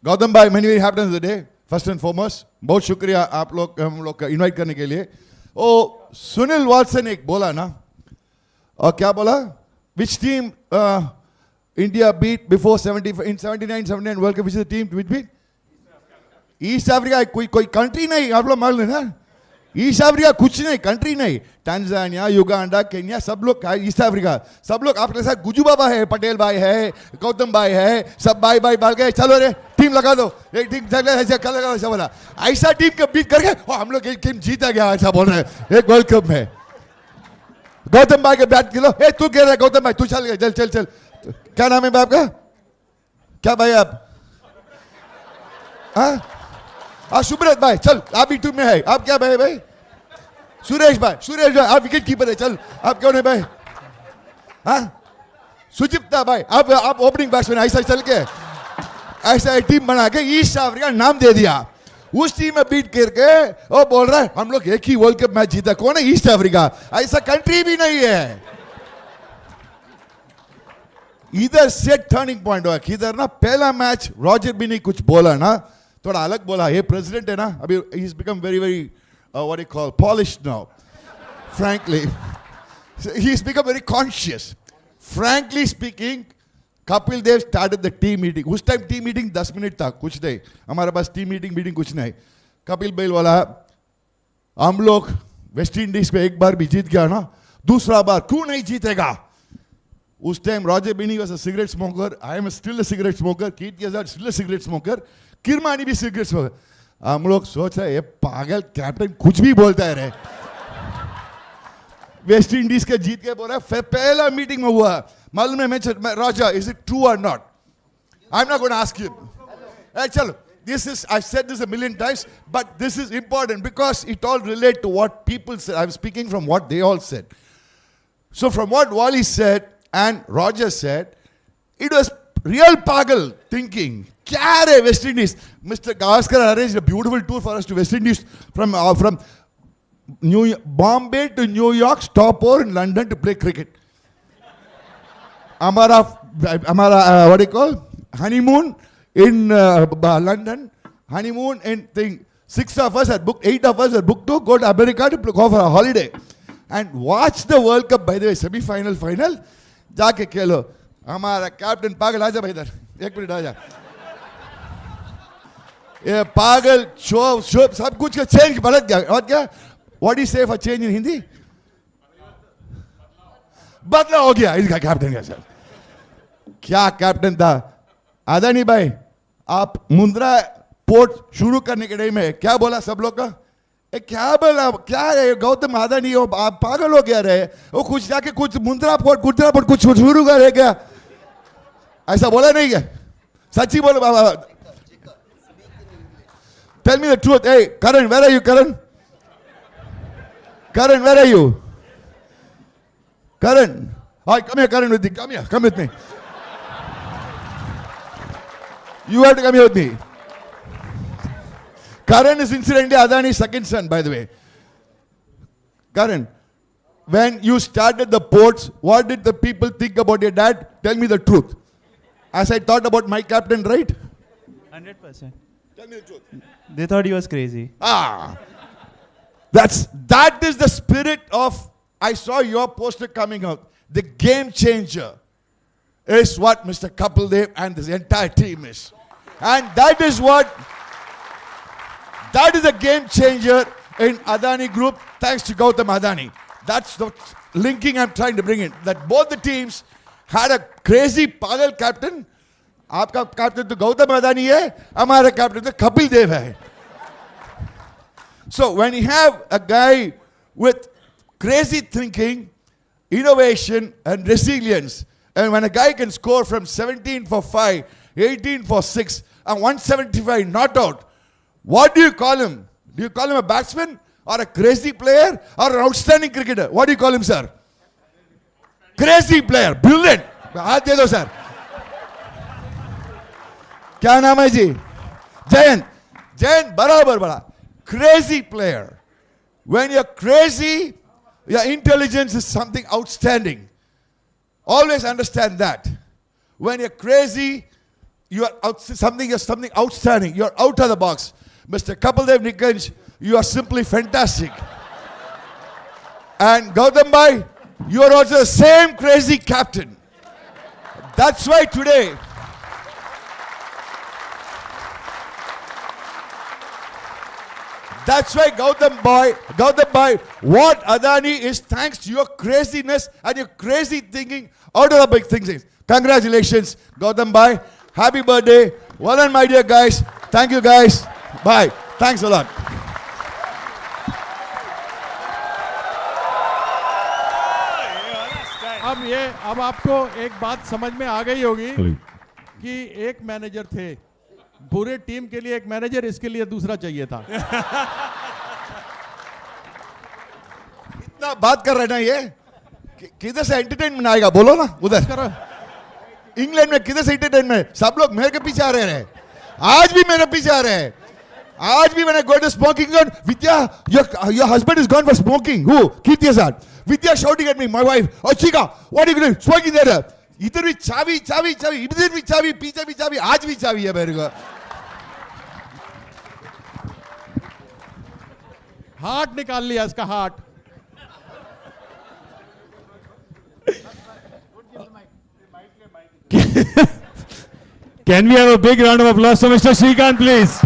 गौतम भाई, many very happy today, first and foremost बहुत शुक्रिया आप लोग हम लोग का इनवाइट करने के लिए। ओ सुनील वाटसन एक बोला ना, और क्या बोला? Which team India beat before 79 World Cup, which is the team which beat? East Africa, कोई country नहीं, आप लोग मालूम है ना? ईस्ट अफ्रीका कुछ नहीं, कंट्री नहीं। टांजानिया, युगांडा, केन्या, सब लोग ईस्ट अफ्रीका, सब लोग आपके साथ गुजू बाबा है, पटेल भाई है, गौतम भाई है, सब भाई बाल गए। चलो रे टीम लगा दो, एक टीम ऐसा बोला, ऐसा टीम को बीट करके हम लोग एक टीम जीता गया, ऐसा बोल रहे हैं एक वर्ल्ड कप में। गौतम भाई के बैट किलो, तू कह रहा है गौतम भाई, तू चल गया, चल। क्या नाम है भाई आपका? क्या भाई आप? हाँ सुब्रत भाई, चल आप भी टीम में है। आप क्या भाई? सुरेश भाई आप विकेट कीपर है, चल आप क्यों नहीं भाई? हाँ सुचिप्ता भाई आप ओपनिंग बैट्समैन। ऐसा चल के ऐसा टीम बना के ईस्ट अफ्रीका नाम दे दिया, उस टीम में बीट करके वो बोल रहा है हम लोग एक ही वर्ल्ड कप मैच जीता। कौन है? East Africa. ऐसा कंट्री भी नहीं है। इधर से टर्निंग पॉइंट हुआ, इधर ना पहला मैच रॉजर भी नहीं कुछ बोला ना, थोड़ा अलग बोला। ये प्रेसिडेंट है ना अभी, he is become very what you call polished now, frankly. He's become very conscious. Frankly speaking, Kapil Dev started the team meeting. उस टाइम टीम मीटिंग 10 मिनट था, कुछ नहीं हमारे पास टीम मीटिंग कुछ नहीं। कपिल बेल वाला हम लोग वेस्ट इंडीज पे एक बार भी जीत गया ना, दूसरा बार क्यों नहीं जीतेगा? उस time Roger Binny was a cigarette smoker, I am still a cigarette smoker, Kirti Azad still a cigarette smoker, Kirmani भी सिगरेट स्मोकर। हम लोग सोच रहे ये पागल कैप्टन कुछ भी बोलता है रे। वेस्ट इंडीज के जीत के बोल रहा है, पहला मीटिंग में हुआ मालूम है मैं Roger, is it true or not? I am not going to ask you. चलो, this is, I've said this a million times, but this is important because it all relate to what people said. I'm speaking from what they all said. So from what Wally said and Roger said, it was real pagal thinking. Kya hai West Indies? Mr. Gavaskar arranged a beautiful tour for us to West Indies from Bombay to New York, stopover in London to play cricket. Amara, what do you call? Honeymoon in London, honeymoon in thing. 6 of us had booked, 8 of us had booked to go to America to go for a holiday. And watch the World Cup, by the way, semi-final, final. जाके खेलो. हमारा captain पागल आजा भाई इधर. 1 minute आजा. ये पागल show सब कुछ का चेंज बदल गया. और क्या? What do you say for change in Hindi? बदला हो गया इसका कैप्टन का सर. क्या कैप्टन था? अदानी भाई, आप मुंद्रा पोर्ट शुरू करने के टाइम में क्या बोला सब लोग का? क्या बोला? क्या है गौतम अदानी हो आप पागल हो गया रहे, वो कुछ जाके कुछ मुंद्रा पोर्ट कुछ शुरू कर गया, ऐसा बोला नहीं क्या? सच्ची बोलो बाबा. Tell me the truth. Hey, Karan, where are you, Karan? Karan, where are you? Karan. Hi, come here, Karan, with me. Come here, come with me. You have to come here with me. Karan is incidentally Adani's second son, by the way. Karan, when you started the ports, what did the people think about your dad? Tell me the truth. As I thought about my captain, right? 100%. Tell me the truth. They thought he was crazy. That is the spirit of, I saw your poster coming out. The game changer is what Mr. Kapil Dev and this entire team is. And that is what That is a game changer in Adani Group, thanks to Gautam Adani. That's the linking I'm trying to bring in. That both the teams had a crazy pagal captain. आपका captain तो Gautam Adani है, हमारा captain तो Kapil Dev है. So when you have a guy with crazy thinking, innovation and resilience, and when a guy can score from 17 for 5, 18 for 6 and 175 not out, what do you call him? Do you call him a batsman or a crazy player or an outstanding cricketer? What do you call him, sir? Crazy player, brilliant. हाथ दे दो sir. क्या नाम है जी? जयंत. जयंत बराबर बड़ा. Crazy player. When you're crazy, your intelligence is something outstanding. Always understand that. When you're crazy, you're something outstanding. You're out of the box. Mr. Kapildev Nikanj, you are simply fantastic. And Gautam Bhai, you are also the same crazy captain. That's why today, Gautam Bhai, what Adani is thanks to your craziness and your crazy thinking out of the big things. Congratulations, Gautam Bhai. Happy birthday. Well done, my dear guys. Thank you, guys. Bye. Thanks a lot. अब आपको एक बात समझ में आ गई होगी कि एक मैनेजर थे, पूरे टीम के लिए एक मैनेजर, इसके लिए दूसरा चाहिए था. इतना बात कर रहे ना ये, किधर से एंटरटेनमेंट आएगा बोलो ना. उधर इंग्लैंड में किधर से एंटरटेनमेंट? सब लोग मेरे के पीछे आ रहे हैं. आज भी मेरे पीछे आ रहे हैं. आज भी मैंने go to smoking zone. Vidya, your husband is gone for smoking. Who? Kirti Azad. Vidya shouting at me, my wife. Oh Chika, what are you doing? Smoking there. इधर भी चाबी चाबी चाबी, इधर भी चाबी, पीछे भी चाबी, आज भी चाबी है मेरे को. हार्ट निकाल लिया इसका heart. Can we have a big round of applause for Mr. Srikanth, please?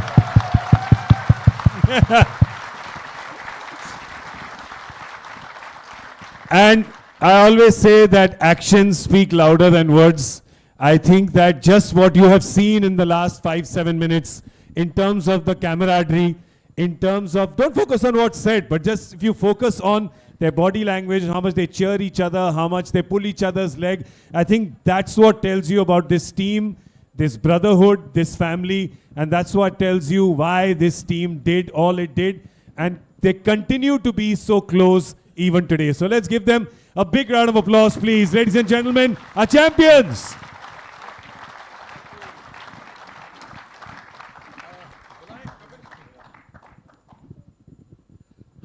And I always say that actions speak louder than words. I think that just what you have seen in the last 5-7 minutes, in terms of the camaraderie, in terms of, don't focus on what's said, but just if you focus on their body language, how much they cheer each other, how much they pull each other's leg, I think that's what tells you about this team, this brotherhood, this family, and that's what tells you why this team did all it did, and they continue to be so close even today. So let's give them a big round of applause, please. Ladies and gentlemen, our champions.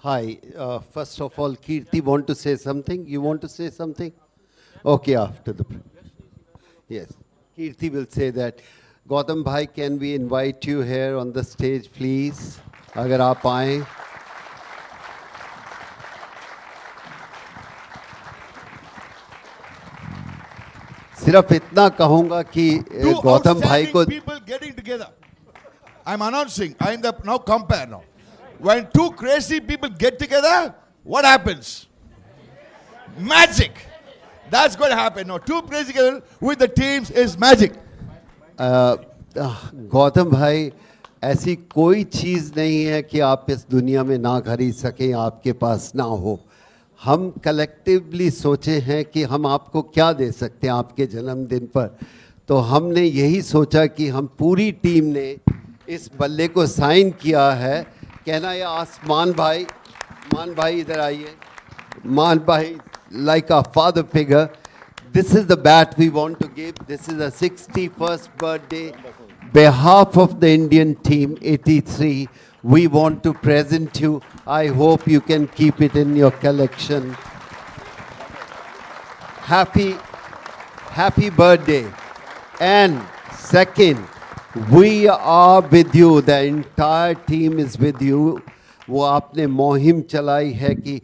Hi, first of all, Kirti want to say something? You want to say something? Okay, after the... Yes, Kirti will say that. Gautam Bhai, can we invite you here on the stage, please? Agar aap aaye. सिर्फ इतना कहूंगा कि गौतम भाई को people getting together. I'm announcing, I'm the now compare now. When two crazy people get together, what happens? Magic. That's going to happen. Now, two crazy people with the teams is magic. Gautam भाई, ऐसी कोई चीज़ नहीं है कि आप इस दुनिया में ना खरीद सकें, आपके पास ना हो. हम कलेक्टिवली सोचे हैं कि हम आपको क्या दे सकते हैं आपके जन्मदिन पर. तो हमने यही सोचा कि हम पूरी टीम ने इस बल्ले को साइन किया है. कहना ये आसमान भाई, मान भाई इधर आइए. मान भाई, like a father figure. This is the bat we want to give. This is a 61st birthday. Behalf of the Indian team 83, we want to present you. I hope you can keep it in your collection. Happy birthday. And second, we are with you. The entire team is with you. वो आपने मुहिम चलाई है कि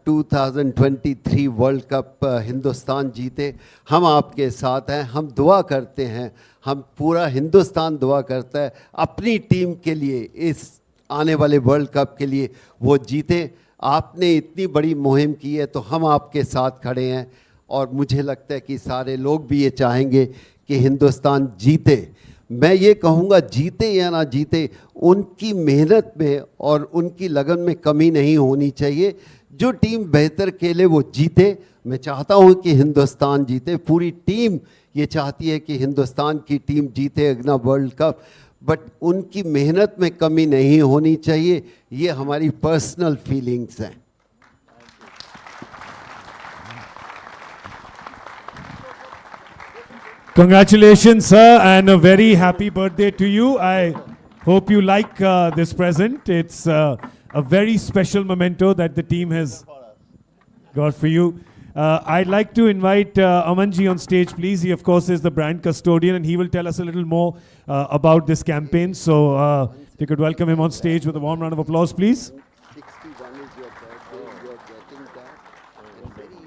2023 world cup Hindustan जीते. हम आपके साथ हैं. हम दुआ करते हैं, हम पूरा हिंदुस्तान दुआ करता है अपनी टीम के लिए, इस आने वाले वर्ल्ड कप के लिए वो जीते। आपने इतनी बड़ी मुहिम की है तो हम आपके साथ खड़े हैं, और मुझे लगता है कि सारे लोग भी ये चाहेंगे कि हिंदुस्तान जीते। मैं ये कहूँगा जीते या ना जीते, उनकी मेहनत में और उनकी लगन में कमी नहीं होनी चाहिए। जो टीम बेहतर खेले वो जीते। मैं चाहता हूँ कि हिंदुस्तान जीते, पूरी टीम ये चाहती है कि हिंदुस्तान की टीम जीते अगला वर्ल्ड कप, बट उनकी मेहनत में कमी नहीं होनी चाहिए। ये हमारी पर्सनल फीलिंग्स हैं। Congratulations, sir, and a very happy birthday to you. I hope you like this present. It's a very special memento that the team has got for you. I'd like to invite Amanji on stage, please. He, of course, is the brand custodian, and he will tell us a little more about this campaign. So, if you could welcome him on stage with a warm round of applause, please. 61 is your birthday, you are getting that, and only very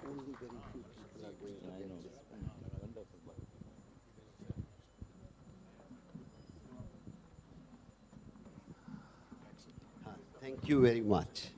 few people are going to get this. Thank you very much.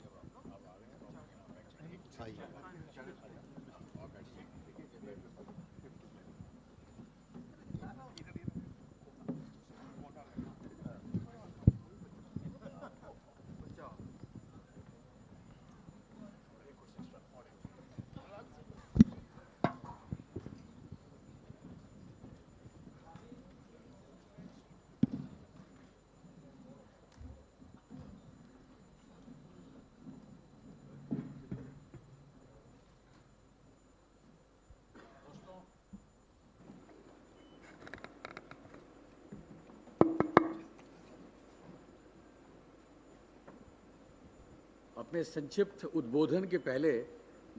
अपने संक्षिप्त उद्बोधन के पहले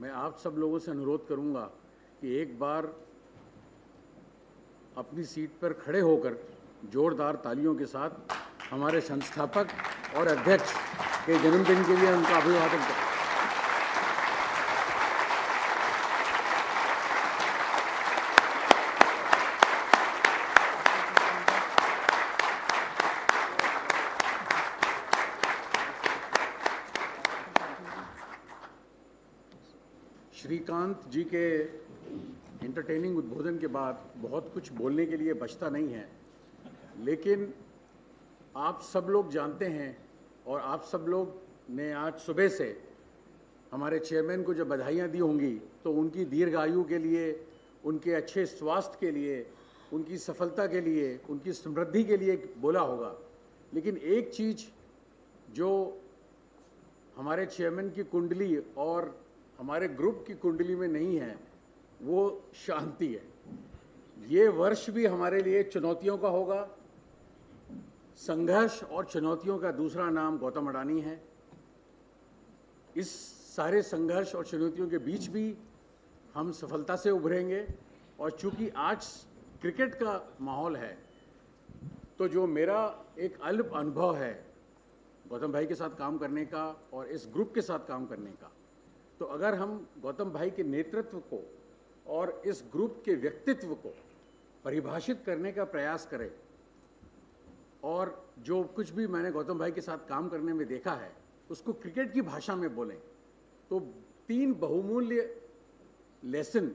मैं आप सब लोगों से अनुरोध करूंगा कि एक बार अपनी सीट पर खड़े होकर जोरदार तालियों के साथ हमारे संस्थापक और अध्यक्ष के जन्मदिन के लिए उनका अभिवादन करें। श्रीकांत जी के इंटरटेनिंग उद्बोधन के बाद बहुत कुछ बोलने के लिए बचता नहीं है, लेकिन आप सब लोग जानते हैं और आप सब लोग ने आज सुबह से हमारे चेयरमैन को जब बधाइयाँ दी होंगी तो उनकी दीर्घायु के लिए, उनके अच्छे स्वास्थ्य के लिए, उनकी सफलता के लिए, उनकी समृद्धि के लिए बोला होगा। लेकिन एक चीज़ जो हमारे चेयरमैन की कुंडली और हमारे ग्रुप की कुंडली में नहीं है वो शांति है। ये वर्ष भी हमारे लिए चुनौतियों का होगा। संघर्ष और चुनौतियों का दूसरा नाम गौतम अडानी है। इस सारे संघर्ष और चुनौतियों के बीच भी हम सफलता से उभरेंगे। और चूंकि आज क्रिकेट का माहौल है तो जो मेरा एक अल्प अनुभव है गौतम भाई के साथ काम करने का और इस ग्रुप के साथ काम करने का, तो अगर हम गौतम भाई के नेतृत्व को और इस ग्रुप के व्यक्तित्व को परिभाषित करने का प्रयास करें और जो कुछ भी मैंने गौतम भाई के साथ काम करने में देखा है उसको क्रिकेट की भाषा में बोलें, तो 3 बहुमूल्य लेसन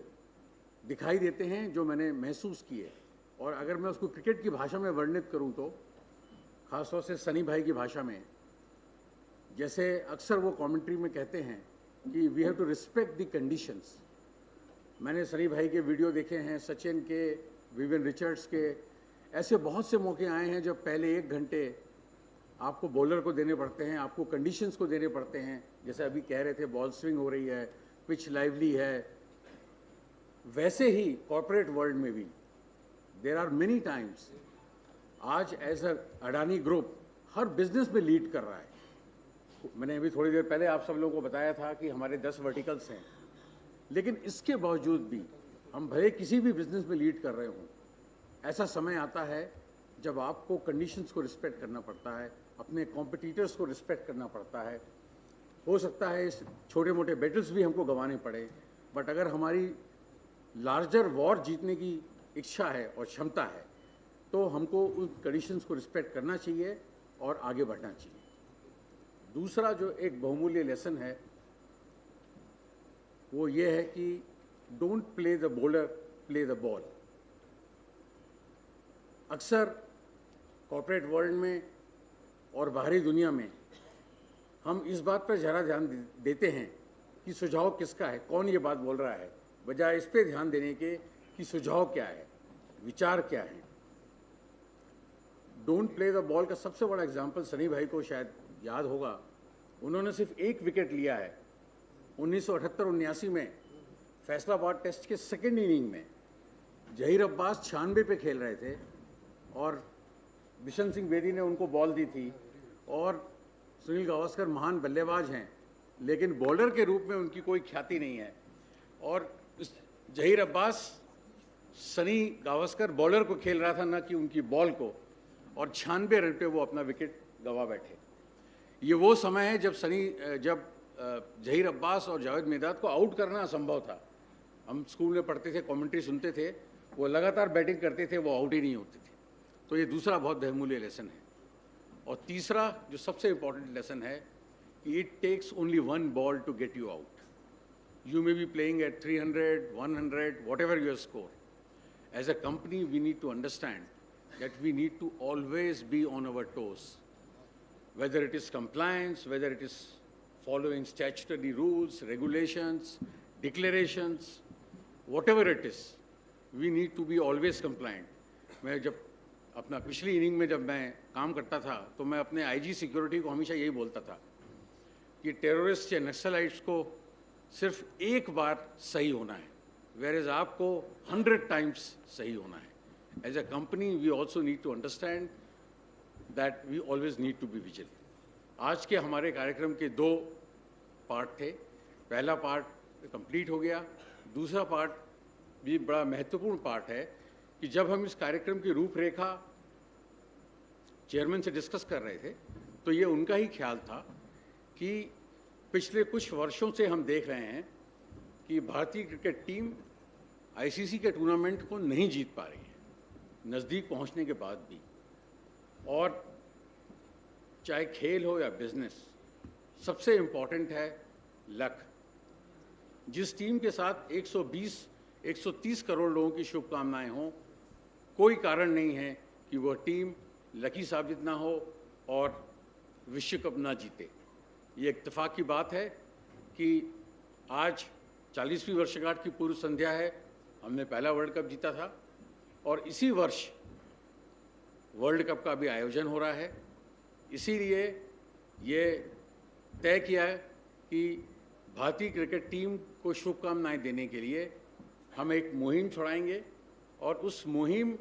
दिखाई देते हैं जो मैंने महसूस किए। और अगर मैं उसको क्रिकेट की भाषा में वर्णित करूं तो ख़ासतौर से सनी भाई की भाषा में, जैसे अक्सर वो कमेंट्री में कहते हैं कि we have to respect the conditions. मैंने सनी भाई के वीडियो देखे हैं, सचिन के, विवियन रिचर्ड्स के, ऐसे बहुत से मौके आए हैं जब पहले 1 घंटे आपको बॉलर को देने पड़ते हैं, आपको कंडीशंस को देने पड़ते हैं। जैसे अभी कह रहे थे बॉल स्विंग हो रही है, पिच लाइवली है, वैसे ही कॉर्पोरेट वर्ल्ड में भी देयर आर मेनी टाइम्स। आज एज अ अडानी ग्रुप हर बिजनेस में लीड कर रहा है। मैंने अभी थोड़ी देर पहले आप सब लोगों को बताया था कि हमारे 10 वर्टिकल्स हैं, लेकिन इसके बावजूद भी हम भले किसी भी बिजनेस में लीड कर रहे हों, ऐसा समय आता है जब आपको कंडीशंस को रिस्पेक्ट करना पड़ता है, अपने कॉम्पिटिटर्स को रिस्पेक्ट करना पड़ता है। हो सकता है इस छोटे मोटे बैटल्स भी हमको गंवाने पड़े, बट अगर हमारी लार्जर वॉर जीतने की इच्छा है और क्षमता है तो हमको उन कंडीशंस को रिस्पेक्ट करना चाहिए और आगे बढ़ना चाहिए। दूसरा जो एक बहुमूल्य लेसन है वो ये है कि don't play the bowler, play the ball. अक्सर कॉर्पोरेट वर्ल्ड में और बाहरी दुनिया में हम इस बात पर ज़्यादा ध्यान देते हैं कि सुझाव किसका है, कौन ये बात बोल रहा है, बजाय इस पे ध्यान देने के कि सुझाव क्या है, विचार क्या है। डोंट प्ले द बॉल का सबसे बड़ा एग्जाम्पल सनी भाई को शायद याद होगा। उन्होंने सिर्फ एक विकेट लिया है 1978-79 में फैसलाबाद टेस्ट के सेकेंड इनिंग में। जहीर अब्बास 96 पे खेल रहे थे और बिशन सिंह बेदी ने उनको बॉल दी थी, और सुनील गावस्कर महान बल्लेबाज हैं लेकिन बॉलर के रूप में उनकी कोई ख्याति नहीं है। और जहीर अब्बास सनी गावस्कर बॉलर को खेल रहा था, ना कि उनकी बॉल को, और 96 रन पे वो अपना विकेट गंवा बैठे। ये वो समय है जब जहीर अब्बास और जावेद मेदाद को आउट करना असंभव था। हम स्कूल में पढ़ते थे, कमेंट्री सुनते थे, वो लगातार बैटिंग करते थे, वो आउट ही नहीं होते थे। तो ये दूसरा बहुत बहुमूल्य लेसन है। और तीसरा जो सबसे इम्पॉर्टेंट लेसन है कि it takes only one ball to get you out. You may be playing at 300, 100, whatever your score. As a company, we need to understand that we need to always be on our toes. Whether it is compliance, whether it is following statutory rules, regulations, declarations, whatever it is, we need to be always compliant. मैं जब अपना पिछली inning में जब मैं काम करता था तो मैं अपने आईजी सिक्योरिटी को हमेशा यही बोलता था कि टेररिस्ट या नक्सलाइट्स को सिर्फ एक बार सही होना है, whereas आपको 100 times सही होना है। As a company, we also need to understand that we always need to be vigilant. आज के हमारे कार्यक्रम के 2 पार्ट थे। पहला पार्ट कंप्लीट हो गया, दूसरा पार्ट भी बड़ा महत्वपूर्ण पार्ट है कि जब हम इस कार्यक्रम की रूपरेखा चेयरमैन से डिस्कस कर रहे थे तो ये उनका ही ख्याल था कि पिछले कुछ वर्षों से हम देख रहे हैं कि भारतीय क्रिकेट टीम आईसीसी के टूर्नामेंट को नहीं जीत पा रही है नज़दीक पहुंचने के बाद भी। और चाहे खेल हो या बिजनेस, सबसे इम्पॉर्टेंट है लक। जिस टीम के साथ 120-130 करोड़ लोगों की शुभकामनाएं हों, कोई कारण नहीं है कि वह टीम लकी साबित ना हो और विश्व कप ना जीते। ये इत्तेफाक की बात है कि आज 40वीं वर्षगांठ की पूर्व संध्या है, हमने पहला वर्ल्ड कप जीता था और इसी वर्ष वर्ल्ड कप का भी आयोजन हो रहा है। इसीलिए ये तय किया है कि भारतीय क्रिकेट टीम को शुभकामनाएं देने के लिए हम एक मुहिम छुड़ाएंगे और उस मुहिम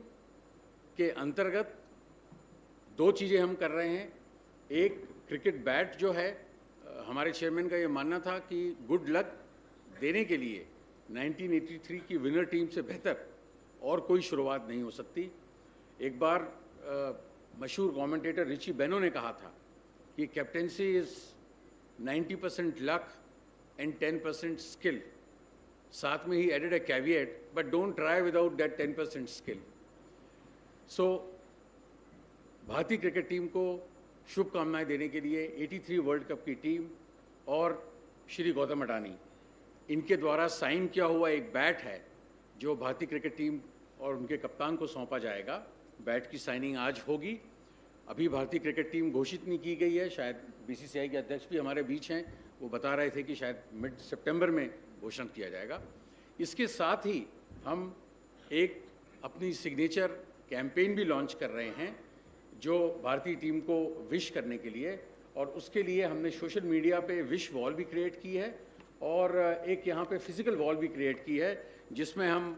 के अंतर्गत 2 चीज़ें हम कर रहे हैं। एक क्रिकेट बैट जो है, हमारे चेयरमैन का ये मानना था कि गुड लक देने के लिए 1983 की विनर टीम से बेहतर और कोई शुरुआत नहीं हो सकती। एक बार मशहूर कमेंटेटर रिची बेनो ने कहा था कि captaincy is 90% luck and 10% skill. साथ में ही added a caveat, but don't try without that 10% skill. So भारतीय क्रिकेट टीम को शुभकामनाएं देने के लिए 83 वर्ल्ड कप की टीम और श्री गौतम अडानी, इनके द्वारा साइन किया हुआ एक बैट है जो भारतीय क्रिकेट टीम और उनके कप्तान को सौंपा जाएगा। बैट की साइनिंग आज होगी। अभी भारतीय क्रिकेट टीम घोषित नहीं की गई है, शायद बीसीसीआई के अध्यक्ष भी हमारे बीच हैं, वो बता रहे थे कि शायद मिड सितंबर में घोषणा किया जाएगा। इसके साथ ही हम एक अपनी सिग्नेचर कैंपेन भी लॉन्च कर रहे हैं जो भारतीय टीम को विश करने के लिए, और उसके लिए हमने सोशल मीडिया पे विश वॉल भी क्रिएट की है और एक यहाँ पे फिजिकल वॉल भी क्रिएट की है जिसमें हम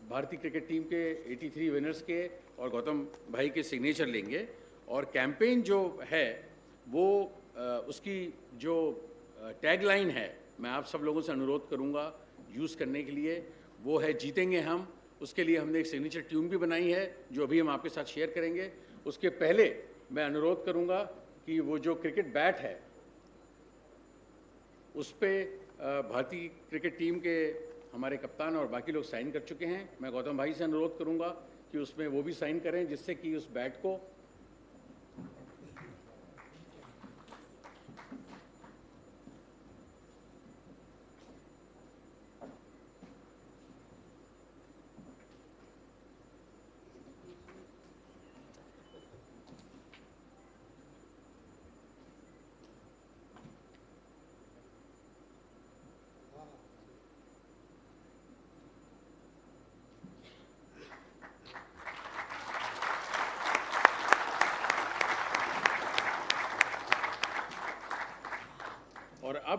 भारतीय क्रिकेट टीम के 83 विनर्स के और गौतम भाई के सिग्नेचर लेंगे। और कैंपेन जो है वो उसकी जो टैगलाइन है, मैं आप सब लोगों से अनुरोध करूंगा यूज़ करने के लिए, वो है जीतेंगे हम। उसके लिए हमने एक सिग्नेचर ट्यून भी बनाई है जो अभी हम आपके साथ शेयर करेंगे। उसके पहले मैं अनुरोध करूंगा कि वो जो क्रिकेट बैट है उस पर भारतीय क्रिकेट टीम के हमारे कप्तान और बाकी लोग साइन कर चुके हैं। मैं गौतम भाई से अनुरोध करूंगा कि उसमें वो भी साइन करें जिससे कि उस बैट को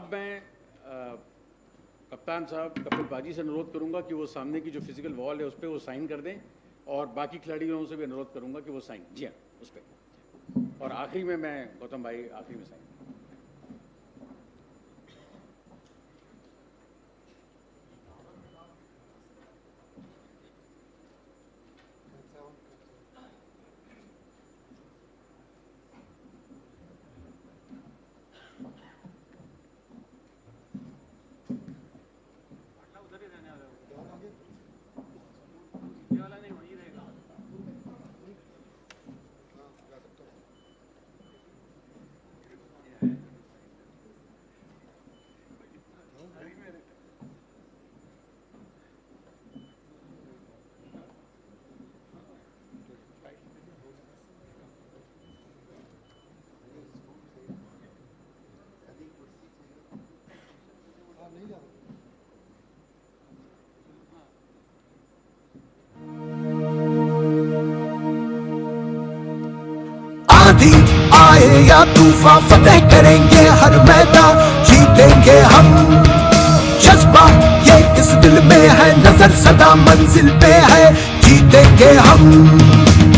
अब मैं कप्तान साहब कपिल पाजी से अनुरोध करूंगा कि वो सामने की जो फिजिकल वॉल है उस पर वो साइन कर दें, और बाकी खिलाड़ियों से भी अनुरोध करूंगा कि वो साइन, जी हाँ, उस पर। और आखिरी में मैं गौतम भाई आखिरी में साइन। आंधी आए या तूफान फतेह करेंगे हर मैदान, जीतेंगे हम। जज्बा ये इस दिल में है, नजर सदा मंजिल पे है, जीतेंगे हम।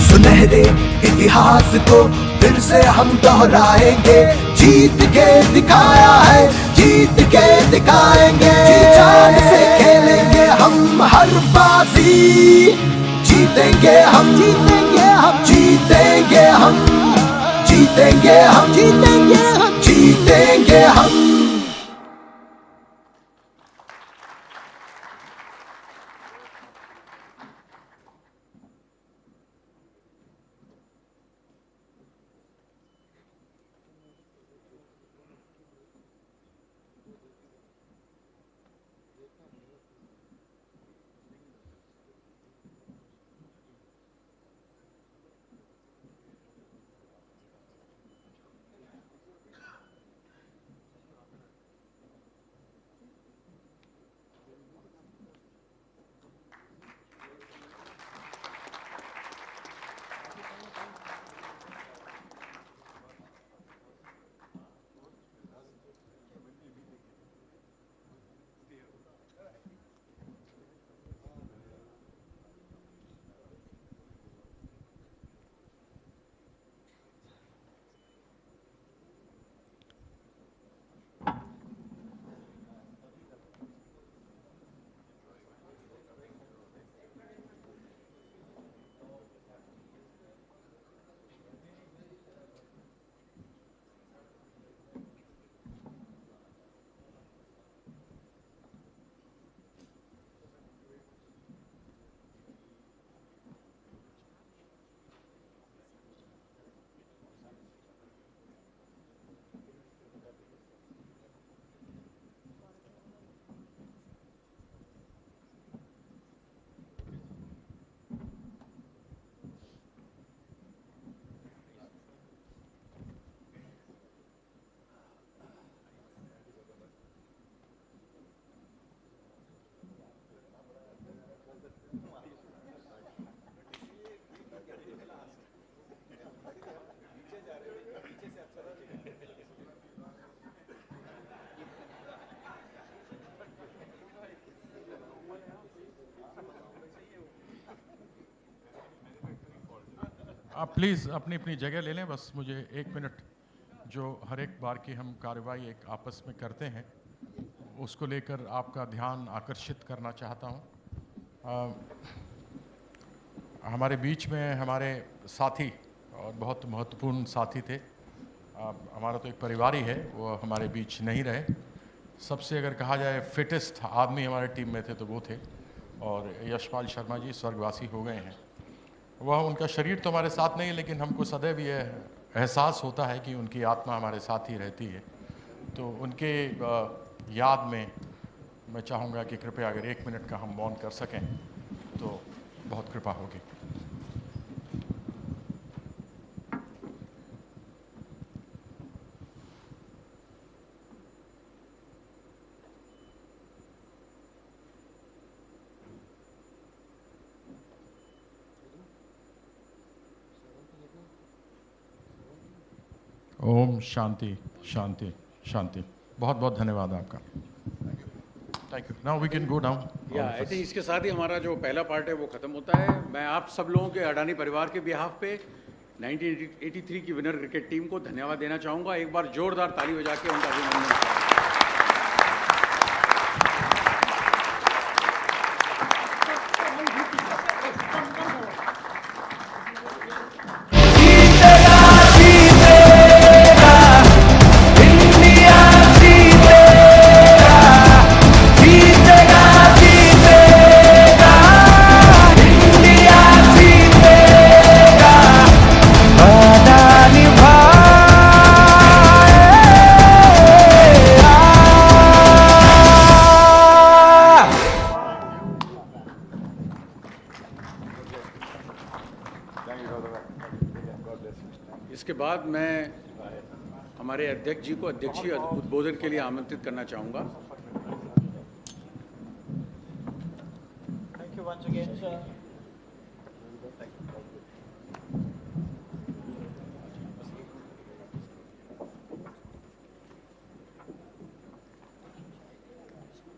सुनहरे इतिहास को फिर से हम दोहराएंगे, जीत के दिखाया है, जीत के दिखाएंगे। जी जान से खेलेंगे हम हर बाजी, जीतेंगे हम, जीतेंगे हम, जीतेंगे हम, जीतेंगे हम, जीतेंगे हम, जीतेंगे हम। आप प्लीज़ अपनी अपनी जगह ले लें, बस मुझे 1 मिनट जो हर एक बार की हम कार्रवाई एक आपस में करते हैं उसको लेकर आपका ध्यान आकर्षित करना चाहता हूँ। हमारे बीच में हमारे साथी और बहुत महत्वपूर्ण साथी थे, हमारा तो एक परिवार ही है, वो हमारे बीच नहीं रहे। सबसे अगर कहा जाए फिटेस्ट आदमी हमारे टीम में थे तो वो थे, और यशपाल शर्मा जी स्वर्गवासी हो गए हैं। वह उनका शरीर तो हमारे साथ नहीं है, लेकिन हमको सदैव ये एहसास होता है कि उनकी आत्मा हमारे साथ ही रहती है। तो उनके याद में मैं चाहूँगा कि कृपया अगर 1 मिनट का हम मौन कर सकें तो बहुत कृपा होगी। ओम शांति शांति शांति। बहुत बहुत धन्यवाद आपका। Thank you. Now we can go down. I think इसके साथ ही हमारा जो पहला पार्ट है वो खत्म होता है। मैं आप सब लोगों के अडानी परिवार के बिहाफ पे 1983 की विनर क्रिकेट टीम को धन्यवाद देना चाहूँगा। एक बार जोरदार ताली बजा के उनका अभिनंदन। इसके बाद मैं हमारे अध्यक्ष जी को अध्यक्षीय उद्बोधन के लिए आमंत्रित करना चाहूँगा। Thank you once again, sir.